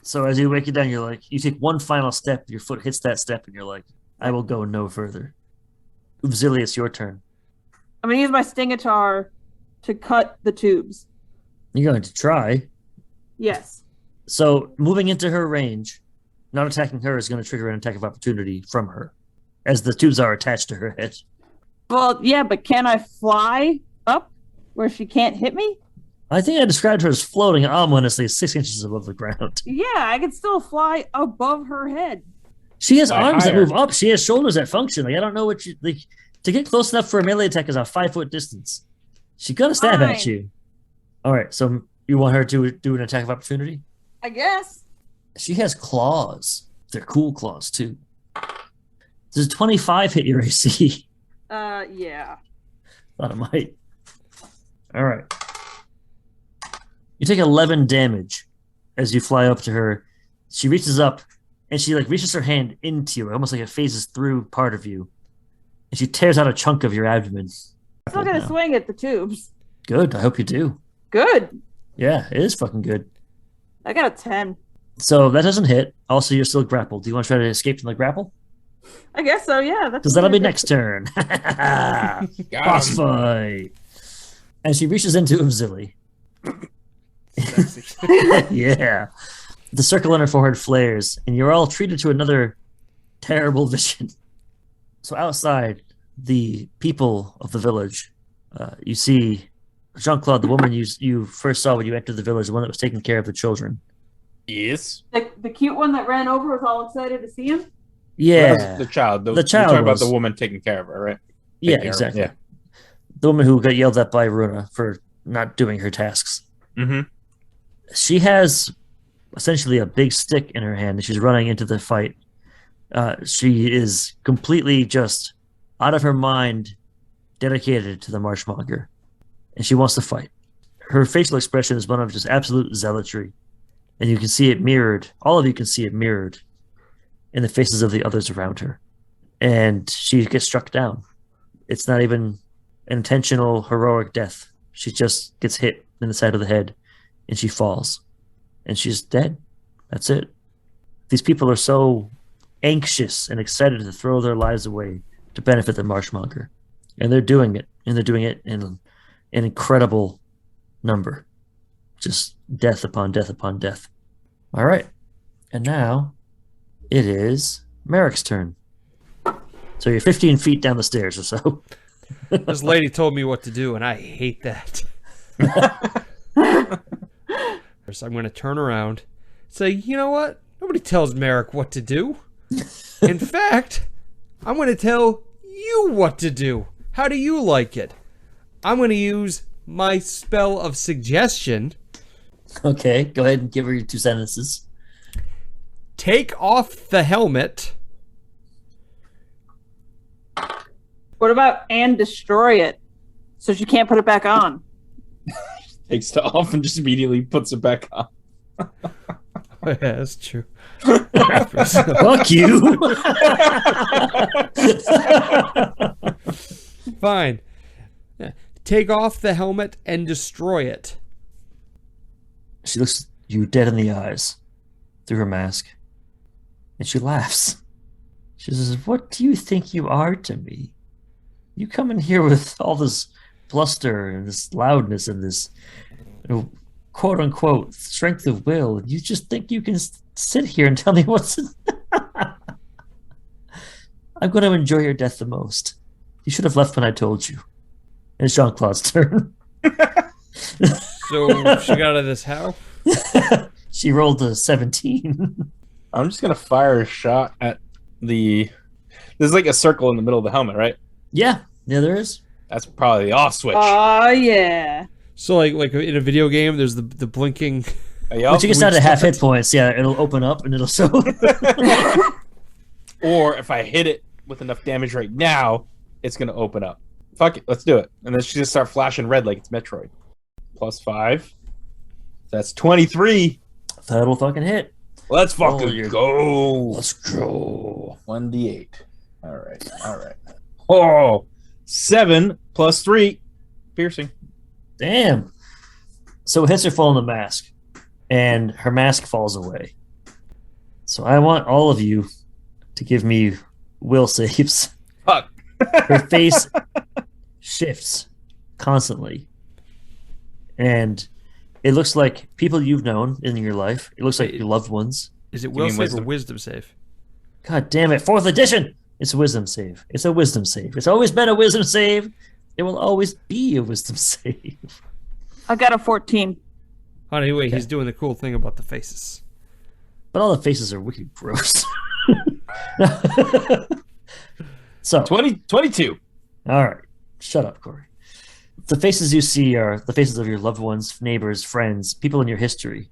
So as you wake it down, you're like, you take one final step, your foot hits that step, and you're like, I will go no further. Uvzili, it's your turn. I'm going to use my Stingatar to cut the tubes. You're going to try. Yes. So moving into her range, not attacking her is going to trigger an attack of opportunity from her, as the tubes are attached to her head. Well, yeah, but can I fly up where she can't hit me? I think I described her as floating ominously 6 inches above the ground. Yeah, I can still fly above her head. She has Fly arms that higher. move up. She has shoulders that function. Like, I don't know what you like. To get close enough for a melee attack is a 5-foot distance. She's gonna stab at Fine. you. All right, so you want her to do an attack of opportunity? I guess. She has claws. They're cool claws too. Does 25 hit your AC? Yeah. Thought it might. All right. You take 11 damage as you fly up to her. She reaches up and she reaches her hand into you, almost like it phases through part of you. And she tears out a chunk of your abdomen. Still gonna Now. swing at the tubes. Good. I hope you do. Good. Yeah, it is fucking good. I got a 10. So that doesn't hit. Also, you're still grappled. Do you want to try to escape from the grapple? I guess so, yeah. Because that'll be next turn. Got Boss him. fight. And she reaches into Uvzili. Yeah. The circle on her forehead flares, and you're all treated to another terrible vision. So outside, the people of the village, you see Jean-Claude, the woman you first saw when you entered the village, the one that was taking care of the children. Yes. The cute one that ran over was all excited to see him? Yeah. That's the child. The You're child talking about was. the woman taking care of her, right? Yeah, Take care of her. exactly. Yeah. The woman who got yelled at by Runa for not doing her tasks. Mm-hmm. She has essentially a big stick in her hand, and she's running into the fight. She is completely just out of her mind, dedicated to the Marshmonger, and she wants to fight. Her facial expression is one of just absolute zealotry, and you can see it mirrored. All of you can see it mirrored in the faces of the others around her, and she gets struck down. It's not even an intentional heroic death. She just gets hit in the side of the head, and she falls, and she's dead. That's it. These people are so anxious and excited to throw their lives away to benefit the Marshmonger, and they're doing it, and they're doing it in an incredible number. Just death upon death upon death. All right, and now it is Merrick's turn. So you're 15 feet down the stairs or so. This lady told me what to do, and I hate that. First, I'm going to turn around and say, you know what? Nobody tells Merrick what to do. In fact, I'm going to tell you what to do. How do you like it? I'm going to use my spell of suggestion. Okay, go ahead and give her your 2 sentences. take off the helmet. What about and destroy it so she can't put it back on? Takes it off and just immediately puts it back on. Oh, yeah, that's true. Fuck you. Fine. Yeah. Take off the helmet and destroy it. She looks you dead in the eyes through her mask, and she laughs. She says, "What do you think you are to me? You come in here with all this bluster and this loudness and this, quote unquote, strength of will, and you just think you can sit here and tell me what's." I'm going to enjoy your death the most. You should have left when I told you. And it's Jean-Claude's turn. So she got out of this how? She rolled a 17. I'm just gonna fire a shot at the. There's like a circle in the middle of the helmet, right? Yeah, there is. That's probably the off switch. Oh, yeah. So like in a video game, there's the blinking. Once you get down to half hit points, yeah, it'll open up and it'll show. Or if I hit it with enough damage right now, it's gonna open up. Fuck it, let's do it. And then she just start flashing red like it's Metroid. +5. That's 23. That'll fucking hit. Let's fucking go. Let's go. 1d8. All right. Oh, 7 + 3. Piercing. Damn. So it hits her full in the mask, and her mask falls away. So I want all of you to give me will saves. Fuck. Her face shifts constantly, and it looks like people you've known in your life. It looks like your loved ones. Is it will mean save or wisdom? wisdom save? God damn it! 4th edition. It's a wisdom save. It's a wisdom save. It's always been a wisdom save. It will always be a wisdom save. I got a 14. Honey, wait, Okay. he's doing the cool thing about the faces. But all the faces are wicked gross. So 22. all right, shut up, Cory. The faces you see are the faces of your loved ones, neighbors, friends, people in your history.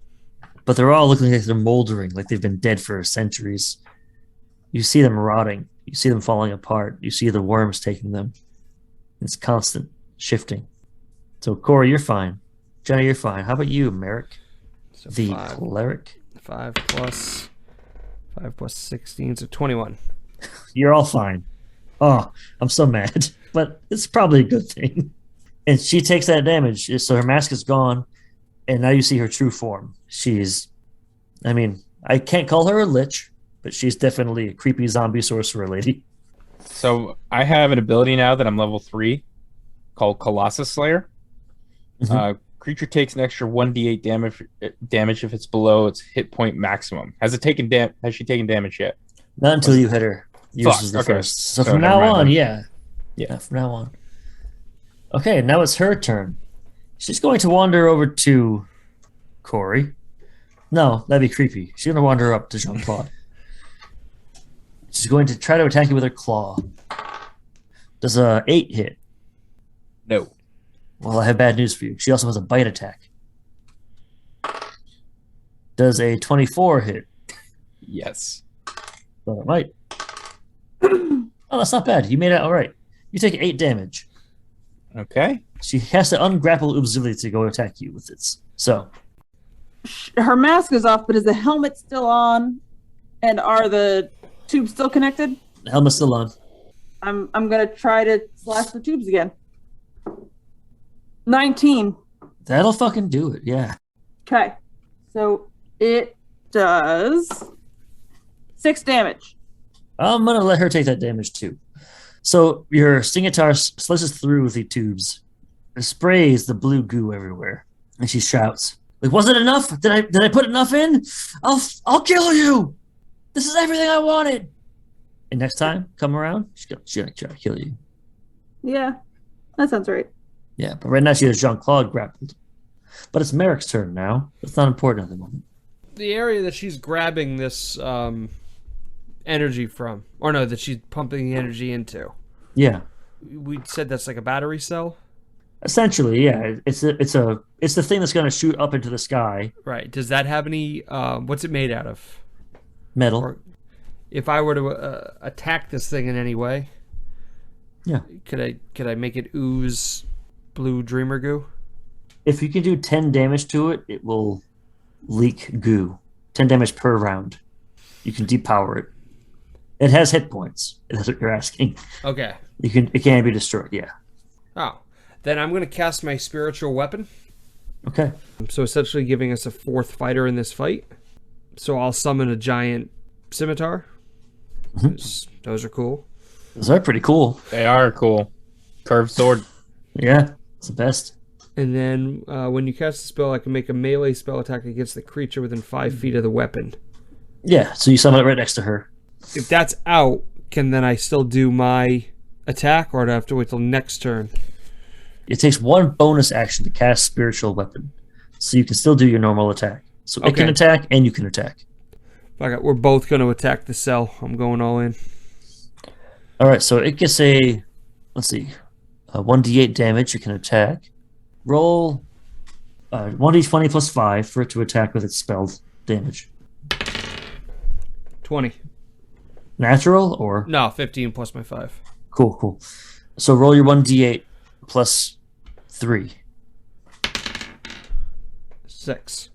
But they're all looking like they're moldering, like they've been dead for centuries. You see them rotting. You see them falling apart. You see the worms taking them. It's constant shifting. So, Cory, you're fine. Jenna, you're fine. How about you, Merrick? So The 5 cleric? 5 plus 16, so 21. You're all fine. Oh, I'm so mad. But it's probably a good thing. And she takes that damage. So her mask is gone. And now you see her true form. I can't call her a lich, but she's definitely a creepy zombie sorcerer lady. So I have an ability now that I'm level 3 called Colossus Slayer. Mhm. Creature takes an extra 1d8 damage if it's below its hit point maximum. Has she taken damage yet? Not until you hit her. Yours Fuck, is the okay. first. So So from never now mind on, then. yeah. Yeah, from now on. Okay, now it's her turn. She's going to wander over to Cory. No, that'd be creepy. She's going to wander up to Jean-Claude. She's going to try to attack you with her claw. Does a 8 hit? No. Well, I have bad news for you. She also has a bite attack. Does a 24 hit? Yes. Well, it might. Oh, that's not bad. You made it all right. You take 8 damage. Okay. She has to ungrapple Ubzili to go attack you with this. So, Her mask is off, but is the helmet still on? And are the tubes still connected? the helmet's still on. I'm gonna try to slash the tubes again. 19. That'll fucking do it, yeah. Okay. So it does 6 damage. I'm going to let her take that damage too. So your scimitar slices through the tubes. It sprays the blue goo everywhere. And she shouts, like, wasn't it enough? Did I put enough in? I'll kill you. This is everything I wanted. And next time, come around, she's gonna try to kill you. Yeah, that sounds right. Yeah, but right now she has Jean-Claude grappled. But it's Merrick's turn now. It's not important at the moment. The area that she's grabbing this energy from, or no, that she's pumping the energy into. Yeah. We said that's like a battery cell, Essentially, yeah. It's the thing that's gonna shoot up into the sky. right? Does that have any? What's it made out of? Metal. Or if I were to attack this thing in any way, Yeah. Could I make it ooze blue dreamer goo? If you can do 10 damage to it, it will leak goo. 10 damage per round. You can depower it. It has hit points. If that's what you're asking. Okay. It can be destroyed. Yeah. Oh, then I'm going to cast my spiritual weapon. Okay. So essentially giving us a fourth fighter in this fight. So I'll summon a giant scimitar. Those are cool. Those are pretty cool. They are cool. Curved sword. Yeah, it's the best. And then when you cast the spell, I can make a melee spell attack against the creature within 5 feet of the weapon. Yeah, so you summon it right next to her. If that's out, can then I still do my attack, or do I have to wait till next turn? It takes one bonus action to cast spiritual weapon, so you can still do your normal attack. So it can attack and you can attack. Okay, we're both going to attack the cell. I'm going all in. All right, so it gets a 1d8 damage. You can attack. Roll 1d20 plus 5 for it to attack with its spell damage. 20. Natural or? No, 15 plus my 5. Cool. So roll your 1d8 plus 3. 6.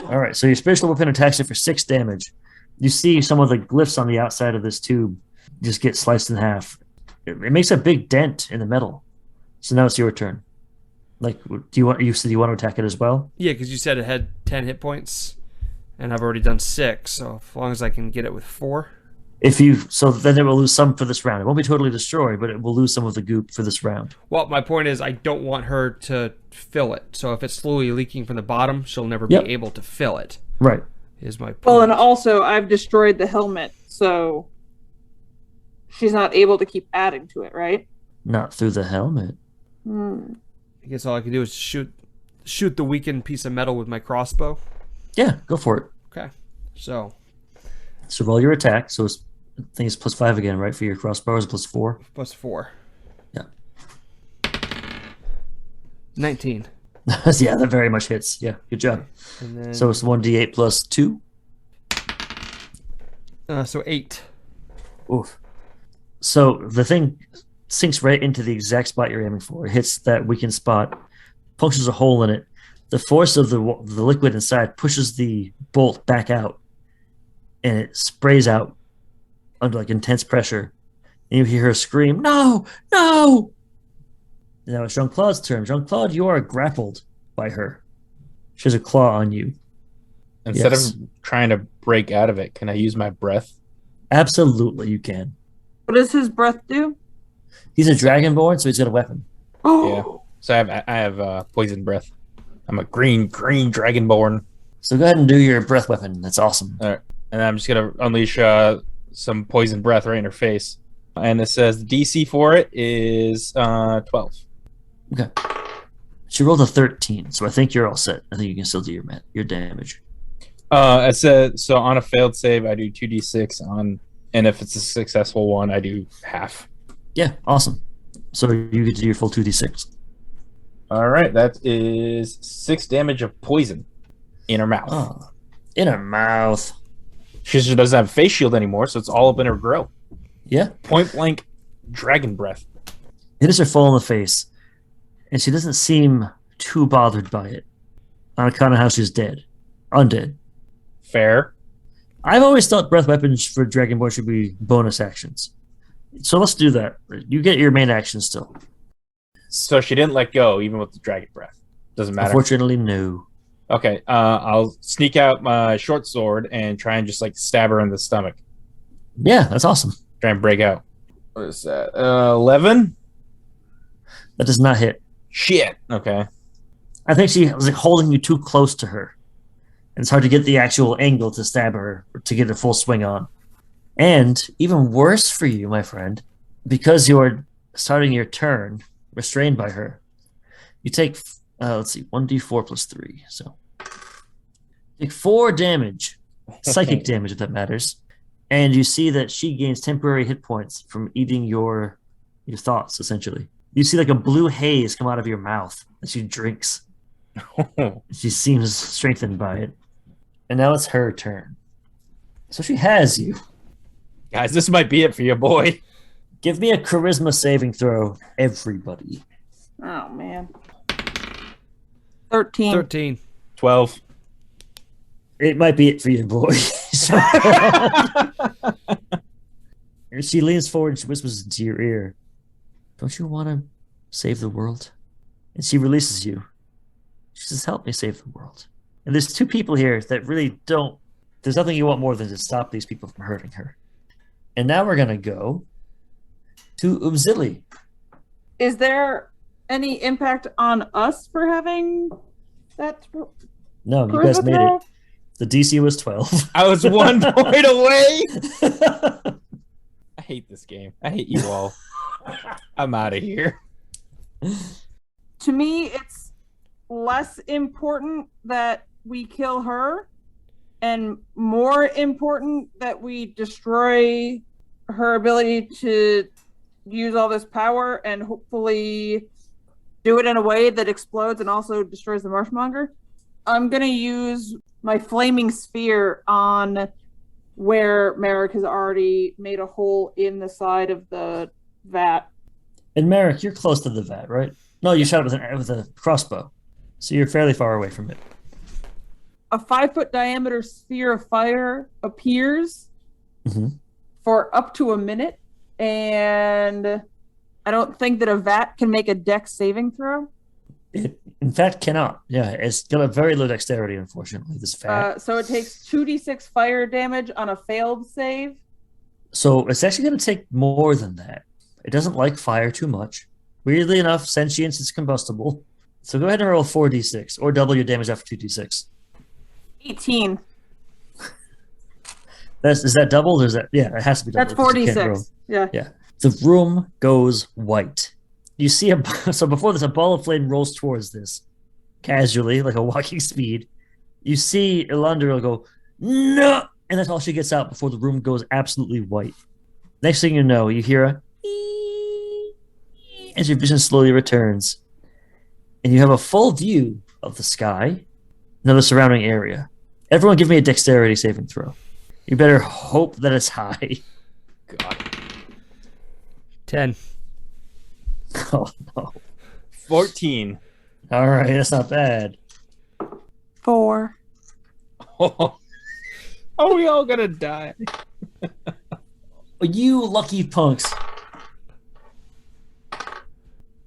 All right, so your spiritual weapon attacks it for 6 damage. You see some of the glyphs on the outside of this tube just get sliced in half. It makes a big dent in the metal. So now it's your turn. Like, do you want to attack it as well? Yeah, because you said it had 10 hit points, and I've already done 6. So as long as I can get it with 4. So then it will lose some for this round. It won't be totally destroyed, but it will lose some of the goop for this round. Well, my point is I don't want her to fill it. So if it's slowly leaking from the bottom, she'll never be able to fill it. Right. Is my point. Well, and also I've destroyed the helmet, so she's not able to keep adding to it, right? Not through the helmet. I guess all I can do is shoot the weakened piece of metal with my crossbow. Yeah, go for it. Okay. So roll your attack. So I think it's plus 5 again, right? For your crossbow, is it plus 4? plus 4. Yeah. 19. Yeah, that very much hits. Yeah, good job. And then, So it's 1d8 plus 2. so 8. Oof. So the thing sinks right into the exact spot you're aiming for. It hits that weakened spot, punctures a hole in it. The force of the liquid inside pushes the bolt back out, and it sprays out under like intense pressure. And you hear her scream, "No! No!" And now it's Jean-Claude's turn. Jean-Claude, you are grappled by her. She has a claw on you. Instead Yes. of trying to break out of it, can I use my breath? Absolutely, you can. What does his breath do? He's a dragonborn, so he's got a weapon. Yeah. So I have poison breath. I'm a green dragonborn. So go ahead and do your breath weapon. That's awesome. All right. And I'm just going to unleash some poison breath right in her face. And it says the DC for it is 12. Okay. She rolled a 13, so I think you're all set. I think you can still do your damage. It says, so on a failed save, I do 2d6 and if it's a successful one, I do half. Yeah, awesome. So you get to do your full 2d6. All right, that is 6 damage of poison in her mouth. Oh, in her mouth. She just doesn't have a face shield anymore, so it's all up in her grill. Yeah. Point blank dragon breath. It hits her full in the face, and she doesn't seem too bothered by it on account of how she's dead. Undead. Fair. I've always thought breath weapons for Dragonborn should be bonus actions. So let's do that. You get your main action still. So she didn't let go, even with the dragon breath. Doesn't matter. Unfortunately, no. Okay, I'll sneak out my short sword and try and just like stab her in the stomach. Yeah, that's awesome. Try and break out. What is that? 11? That does not hit. Shit. Okay. I think she was like holding you too close to her. And it's hard to get the actual angle to stab her or to get a full swing on. And even worse for you, my friend, because you are starting your turn restrained by her, you take, 1d4 plus 3. So take 4 damage, psychic damage if that matters. And you see that she gains temporary hit points from eating your thoughts, essentially. You see like a blue haze come out of your mouth as she drinks. She seems strengthened by it. And now it's her turn. So she has you. Guys, this might be it for you, boy. Give me a charisma saving throw, everybody. Oh, man. 13. 13. 12. It might be it for you, boy. She leans forward and she whispers into your ear, don't you want to save the world? And she releases you. She says, help me save the world. And there's two people here that really don't, there's nothing you want more than to stop these people from hurting her. And now we're going to go to Umzili. Is there any impact on us for having that? No, you guys made it. The DC was 12. I was 1 point away. I hate this game. I hate you all. I'm out of here. To me, it's less important that we kill her and more important that we destroy her ability to use all this power and hopefully do it in a way that explodes and also destroys the Marshmonger. I'm going to use my flaming sphere on where Merrick has already made a hole in the side of the vat. And Merrick, you're close to the vat, right? No, you shot it with a crossbow. So you're fairly far away from it. A 5-foot diameter sphere of fire appears for up to a minute, and I don't think that a vat can make a dex saving throw. It, in fact, cannot. Yeah, it's got a very low dexterity, unfortunately, this vat. So it takes 2d6 fire damage on a failed save. So it's actually going to take more than that. It doesn't like fire too much. Weirdly enough, sentience is combustible. So go ahead and roll 4d6, or double your damage after 2d6. 18. Is that doubled, or is that... Yeah, it has to be doubled. That's 4d6. Yeah. Yeah. The room goes white. You see so before this, a ball of flame rolls towards this, casually, like a walking speed. You see Elandra go, no! And that's all she gets out before the room goes absolutely white. Next thing you know, you hear a as your vision slowly returns. And you have a full view of the sky and the surrounding area. Everyone give me a dexterity saving throw. You better hope that it's high. God. 10. Oh, no. 14. All right, that's not bad. 4. Oh, are we all gonna die? You lucky punks.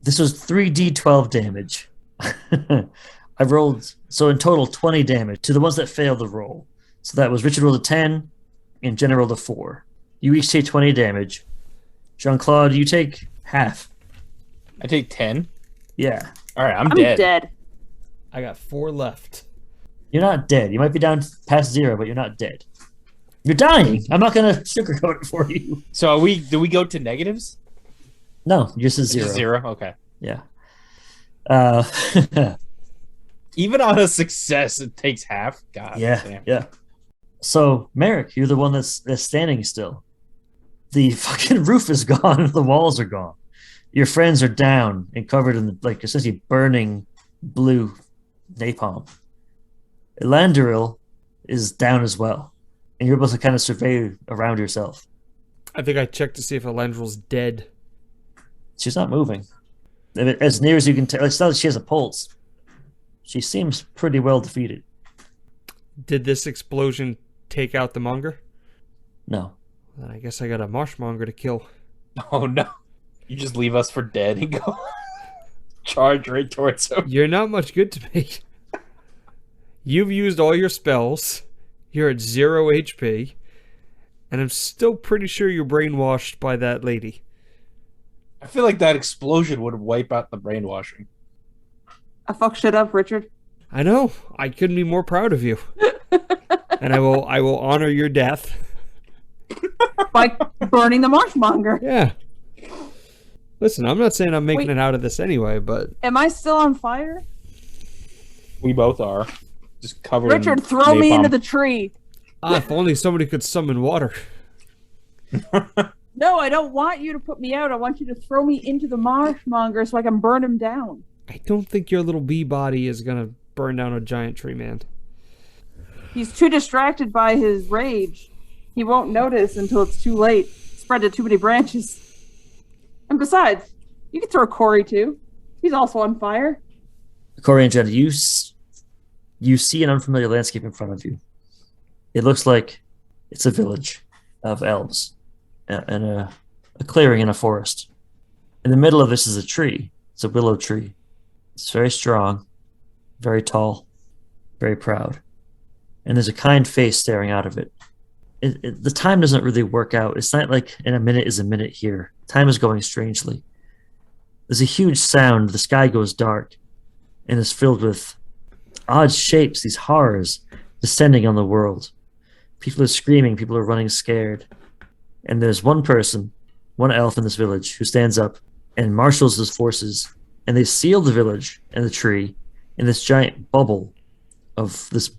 This was 3d12 damage. I rolled, so in total, 20 damage to the ones that failed the roll. So that was Richard rolled a 10 and Jenna rolled a 4. You each take 20 damage. Jean-Claude, you take half. I take 10. Yeah. All right, I'm dead. dead. I got 4 left. You're not dead. You might be down past 0, but you're not dead. You're dying. I'm not going to sugarcoat it for you. So do we go to negatives? No, yours is It's 0. just 0? Okay. Yeah. Even on a success, it takes half. God. Yeah, damn. yeah. So, Merrick, you're the one that's standing still. The fucking roof is gone. The walls are gone. Your friends are down and covered in, essentially burning blue napalm. Elandril is down as well. And you're able to kind of survey around yourself. I think I checked to see if Elendril's dead. She's not moving. As near as you can tell, it's not that she has a pulse. She seems pretty well defeated. Did this explosion take out the monger? No. Then I guess I got a marshmonger to kill. Oh, no. You just leave us for dead and go charge right towards him. You're not much good to me. You've used all your spells. You're at 0 HP. And I'm still pretty sure you're brainwashed by that lady. I feel like that explosion would wipe out the brainwashing. I fucked shit up, Richard. I know. I couldn't be more proud of you. And I will honor your death. By burning the Marshmonger. Yeah. Listen, I'm not saying I'm making it out of this anyway, but... Am I still on fire? We both are. Just covered Richard, in throw me napalm. into the tree. if only somebody could summon water. No, I don't want you to put me out. I want you to throw me into the Marshmonger so I can burn him down. I don't think your little bee body is going to burn down a giant tree man. He's too distracted by his rage. He won't notice until it's too late. Spread to too many branches. And besides, you can throw Cory too. He's also on fire. Cory and Jenna, you see an unfamiliar landscape in front of you. It looks like it's a village of elves and a clearing in a forest. In the middle of this is a tree. It's a willow tree. It's very strong, very tall, very proud. And there's a kind face staring out of it. The time doesn't really work out. It's not like in a minute is a minute here. Time is going strangely. There's a huge sound. The sky goes dark and is filled with odd shapes, these horrors descending on the world. People are screaming. People are running scared. And there's one person, one elf in this village, who stands up and marshals his forces. And they seal the village and the tree in this giant bubble of this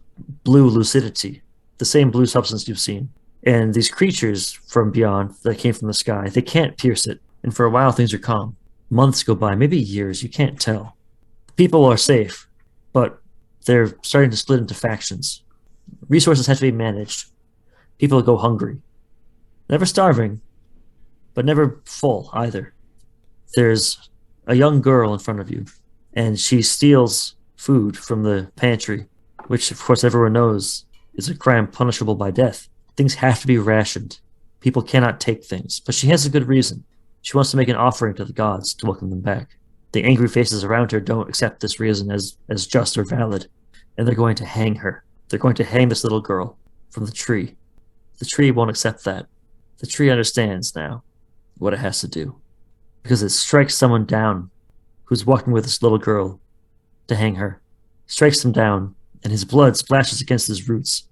blue lucidity, the same blue substance you've seen. And these creatures from beyond that came from the sky, they can't pierce it. And for a while, things are calm. Months go by, maybe years, you can't tell. People are safe, but they're starting to split into factions. Resources have to be managed. People go hungry. Never starving, but never full either. There's a young girl in front of you, and she steals food from the pantry, which, of course, everyone knows is a crime punishable by death. Things have to be rationed. People cannot take things, but she has a good reason. She wants to make an offering to the gods to welcome them back. The angry faces around her don't accept this reason as just or valid, and they're going to hang her. They're going to hang this little girl from the tree. The tree won't accept that. The tree understands now what it has to do, because it strikes someone down who's walking with this little girl to hang her. Strikes him down, and his blood splashes against his roots,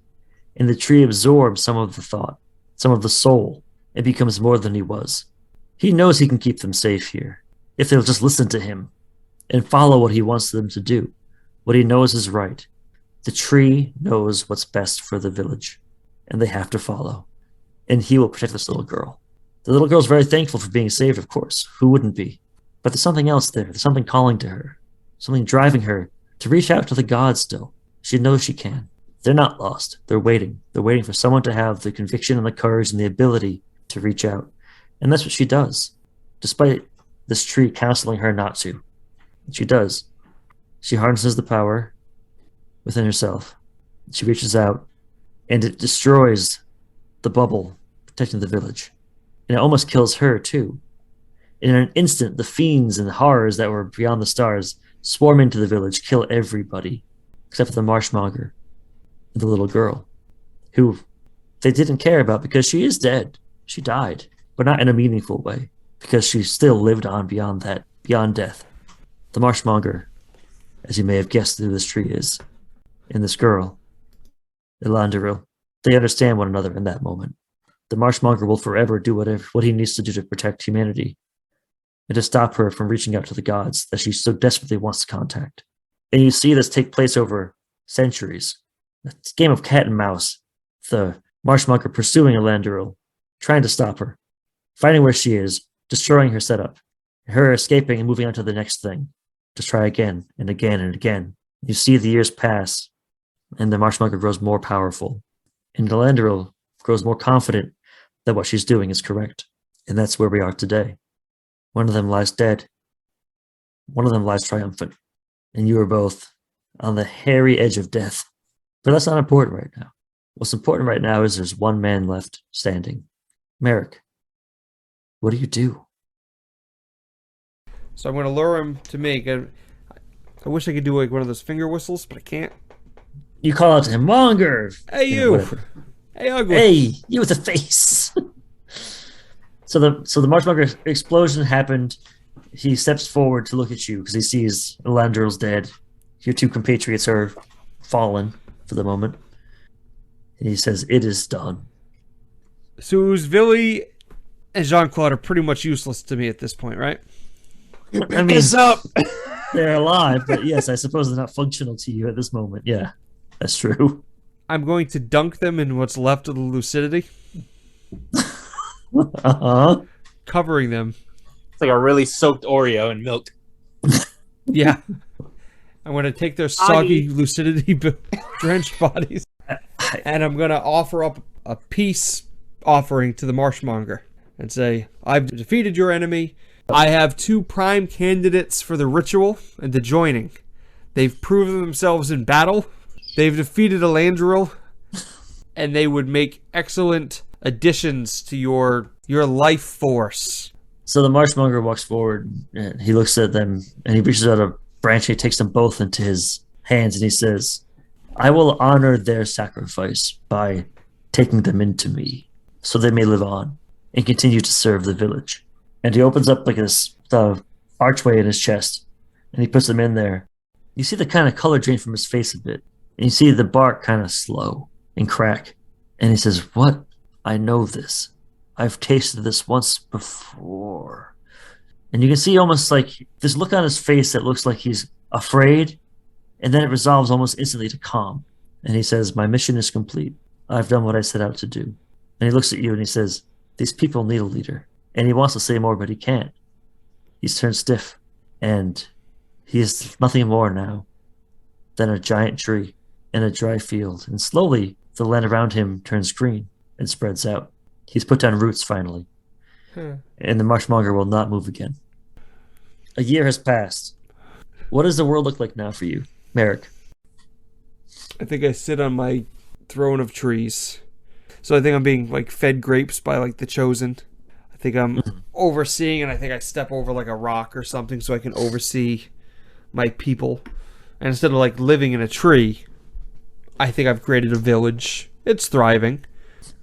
and the tree absorbs some of the thought, some of the soul, and becomes more than he was. He knows he can keep them safe here, if they'll just listen to him and follow what he wants them to do, what he knows is right. The tree knows what's best for the village, and they have to follow. And he will protect this little girl. The little girl's very thankful for being saved, of course. Who wouldn't be? But there's something else there. There's something calling to her, something driving her to reach out to the gods still. She knows she can. They're not lost. They're waiting. They're waiting for someone to have the conviction and the courage and the ability to reach out. And that's what she does, despite this tree counseling her not to. She does. She harnesses the power within herself. She reaches out, and it destroys the bubble protecting the village. And it almost kills her, too. In an instant, the fiends and the horrors that were beyond the stars swarm into the village, kill everybody, except for the marshmonger and the little girl, who they didn't care about because she is dead. She died, but not in a meaningful way, because she still lived on beyond that, beyond death. The marshmonger, as you may have guessed who this tree is, and this girl, Elandril, they understand one another in that moment. The marshmonger will forever do what he needs to do to protect humanity and to stop her from reaching out to the gods that she so desperately wants to contact. And you see this take place over centuries. It's a game of cat and mouse. The marshmonger pursuing Elandril, trying to stop her, finding where she is, destroying her setup, her escaping and moving on to the next thing, to try again and again and again. You see the years pass, and the marshmonger grows more powerful, and Elandril grows more confident that what she's doing is correct. And that's where we are today. One of them lies dead. One of them lies triumphant. And you are both on the hairy edge of death. But that's not important right now. What's important right now is there's one man left standing. Merrick, what do you do? So I'm going to lure him to me. I wish I could do like one of those finger whistles, but I can't. You call out to him, Longer! Hey, you! Hey, ugly! Hey, you with the face! So the marshmonger explosion happened. He steps forward to look at you because he sees Elandril's dead. Your two compatriots are fallen for the moment. And he says, "It is done." So Villy and Jean-Claude are pretty much useless to me at this point, right? I mean, up. They're alive, but yes, I suppose they're not functional to you at this moment. Yeah, that's true. I'm going to dunk them in what's left of the lucidity. Uh-huh. Covering them. It's like a really soaked Oreo in milk. Yeah. I'm going to take their soggy lucidity drenched bodies, and I'm going to offer up a peace offering to the Marshmonger and say, I've defeated your enemy. I have 2 prime candidates for the ritual and the joining. They've proven themselves in battle. They've defeated Elandril, and they would make excellent additions to your life force. So the Marshmonger walks forward, and he looks at them, and he reaches out a branch, and he takes them both into his hands, and he says, I will honor their sacrifice by taking them into me, so they may live on and continue to serve the village. And he opens up like this archway in his chest, and he puts them in there. You see the kind of color drain from his face a bit, and you see the bark kind of slow and crack. And he says, what? I know this. I've tasted this once before. And you can see almost like this look on his face that looks like he's afraid, and then it resolves almost instantly to calm. And he says, my mission is complete. I've done what I set out to do. And he looks at you and he says, these people need a leader. And he wants to say more, but he can't. He's turned stiff, and he is nothing more now than a giant tree in a dry field. And slowly, the land around him turns green and spreads out. He's put down roots finally, and the Marshmonger will not move again. A year has passed. What does the world look like now for you, Merrick? I think I sit on my throne of trees. So I think I'm being like fed grapes by like the chosen. I think I'm overseeing, and I think I step over like a rock or something so I can oversee my people. And instead of like living in a tree, I think I've created a village. It's thriving.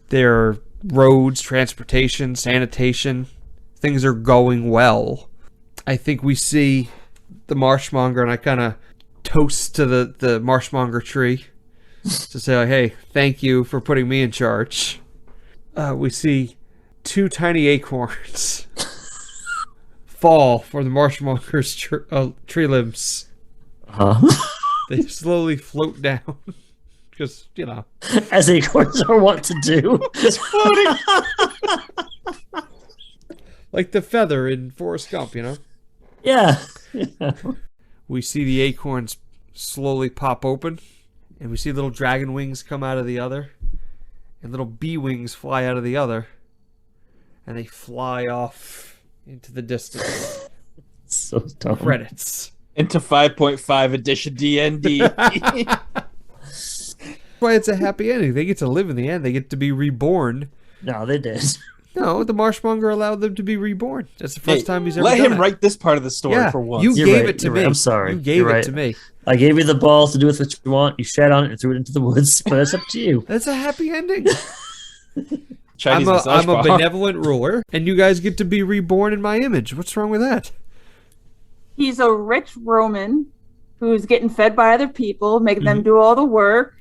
There are roads, transportation, sanitation. Things are going well. I think we see the Marshmonger, and I kind of toast to the Marshmonger tree to say, like, hey, thank you for putting me in charge. We see 2 tiny acorns fall for the Marshmonger's tree limbs. They slowly float down. Because, you know. As acorns are wont to do. Just floating. Like the feather in Forrest Gump, you know? Yeah. We see the acorns slowly pop open, and we see little dragon wings come out of the other, and little bee wings fly out of the other, and they fly off into the distance. So dumb. Credits. Into 5.5 edition D&D. That's why it's a happy ending. They get to live in the end. They get to be reborn. No, they did. No, the Marshmonger allowed them to be reborn. That's the first time he's ever let done him it. write this part of the story for once. You You're gave right, it to you're me. right. I'm sorry. You gave You're it right. to me. I gave you the balls to do with what you want. You shat on it and threw it into the woods, but it's up to you. That's a happy ending. Chinese I'm a bar. benevolent ruler, and you guys get to be reborn in my image. What's wrong with that? He's a rich Roman who's getting fed by other people, making them do all the work,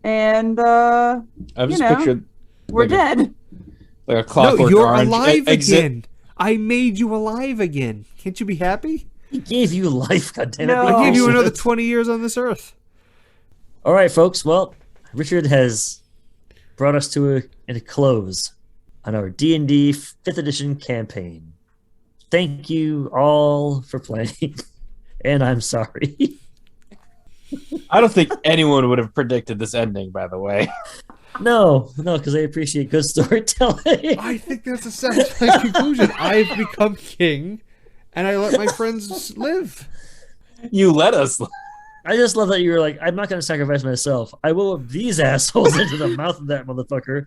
and I've just pictured we're like dead. like a clockwork No, you're orange alive exit. again. I made you alive again. Can't you be happy? He gave you life, goddammit. No. I gave you Oh. another 20 years on this earth. All right, folks. Well, Richard has brought us to a close on our D&D 5th edition campaign. Thank you all for playing, and I'm sorry. I don't think anyone would have predicted this ending, by the way. No, because I appreciate good storytelling. I think that's a satisfying conclusion. I've become king, and I let my friends live. You let us. I just love that you were like, I'm not going to sacrifice myself. I will whip these assholes into the mouth of that motherfucker.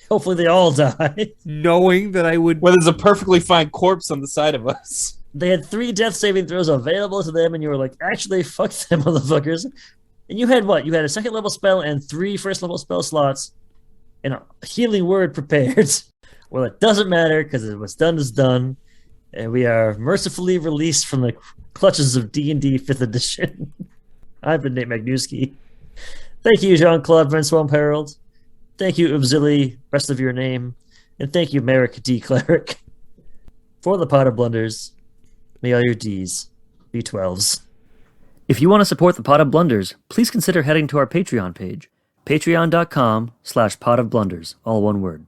Hopefully they all die. Knowing that I would... Well, there's a perfectly fine corpse on the side of us. They had 3 death saving throws available to them, and you were like, actually, fuck them motherfuckers. And you had what? You had a 2nd level spell and 3 1st level spell slots and a healing word prepared. Well, it doesn't matter because what's done is done. And we are mercifully released from the clutches of D&D 5th edition. I've been Nate Magnuski. Thank you, Jean-Claude Francois Harold. Thank you, Ubzili, rest of your name. And thank you, Merrick D. Cleric. For the Pot of Blunders, may all your Ds be 12s. If you want to support the Pot of Blunders, please consider heading to our Patreon page, patreon.com/potofblunders, all one word.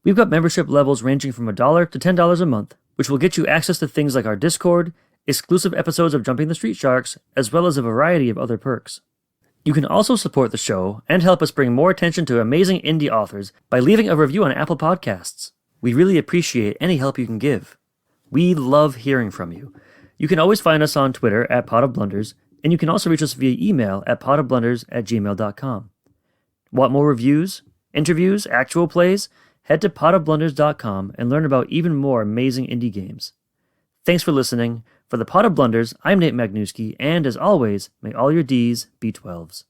We've got membership levels ranging from $1 to $10 a month, which will get you access to things like our Discord, exclusive episodes of Jumping the Street Sharks, as well as a variety of other perks. You can also support the show and help us bring more attention to amazing indie authors by leaving a review on Apple Podcasts. We really appreciate any help you can give. We love hearing from you. You can always find us on Twitter at Pot of Blunders, and you can also reach us via email at potofblunders@gmail.com. Want more reviews, interviews, actual plays? Head to potofblunders.com and learn about even more amazing indie games. Thanks for listening. For the Pot of Blunders, I'm Nate Magnuski, and as always, may all your Ds be 12s.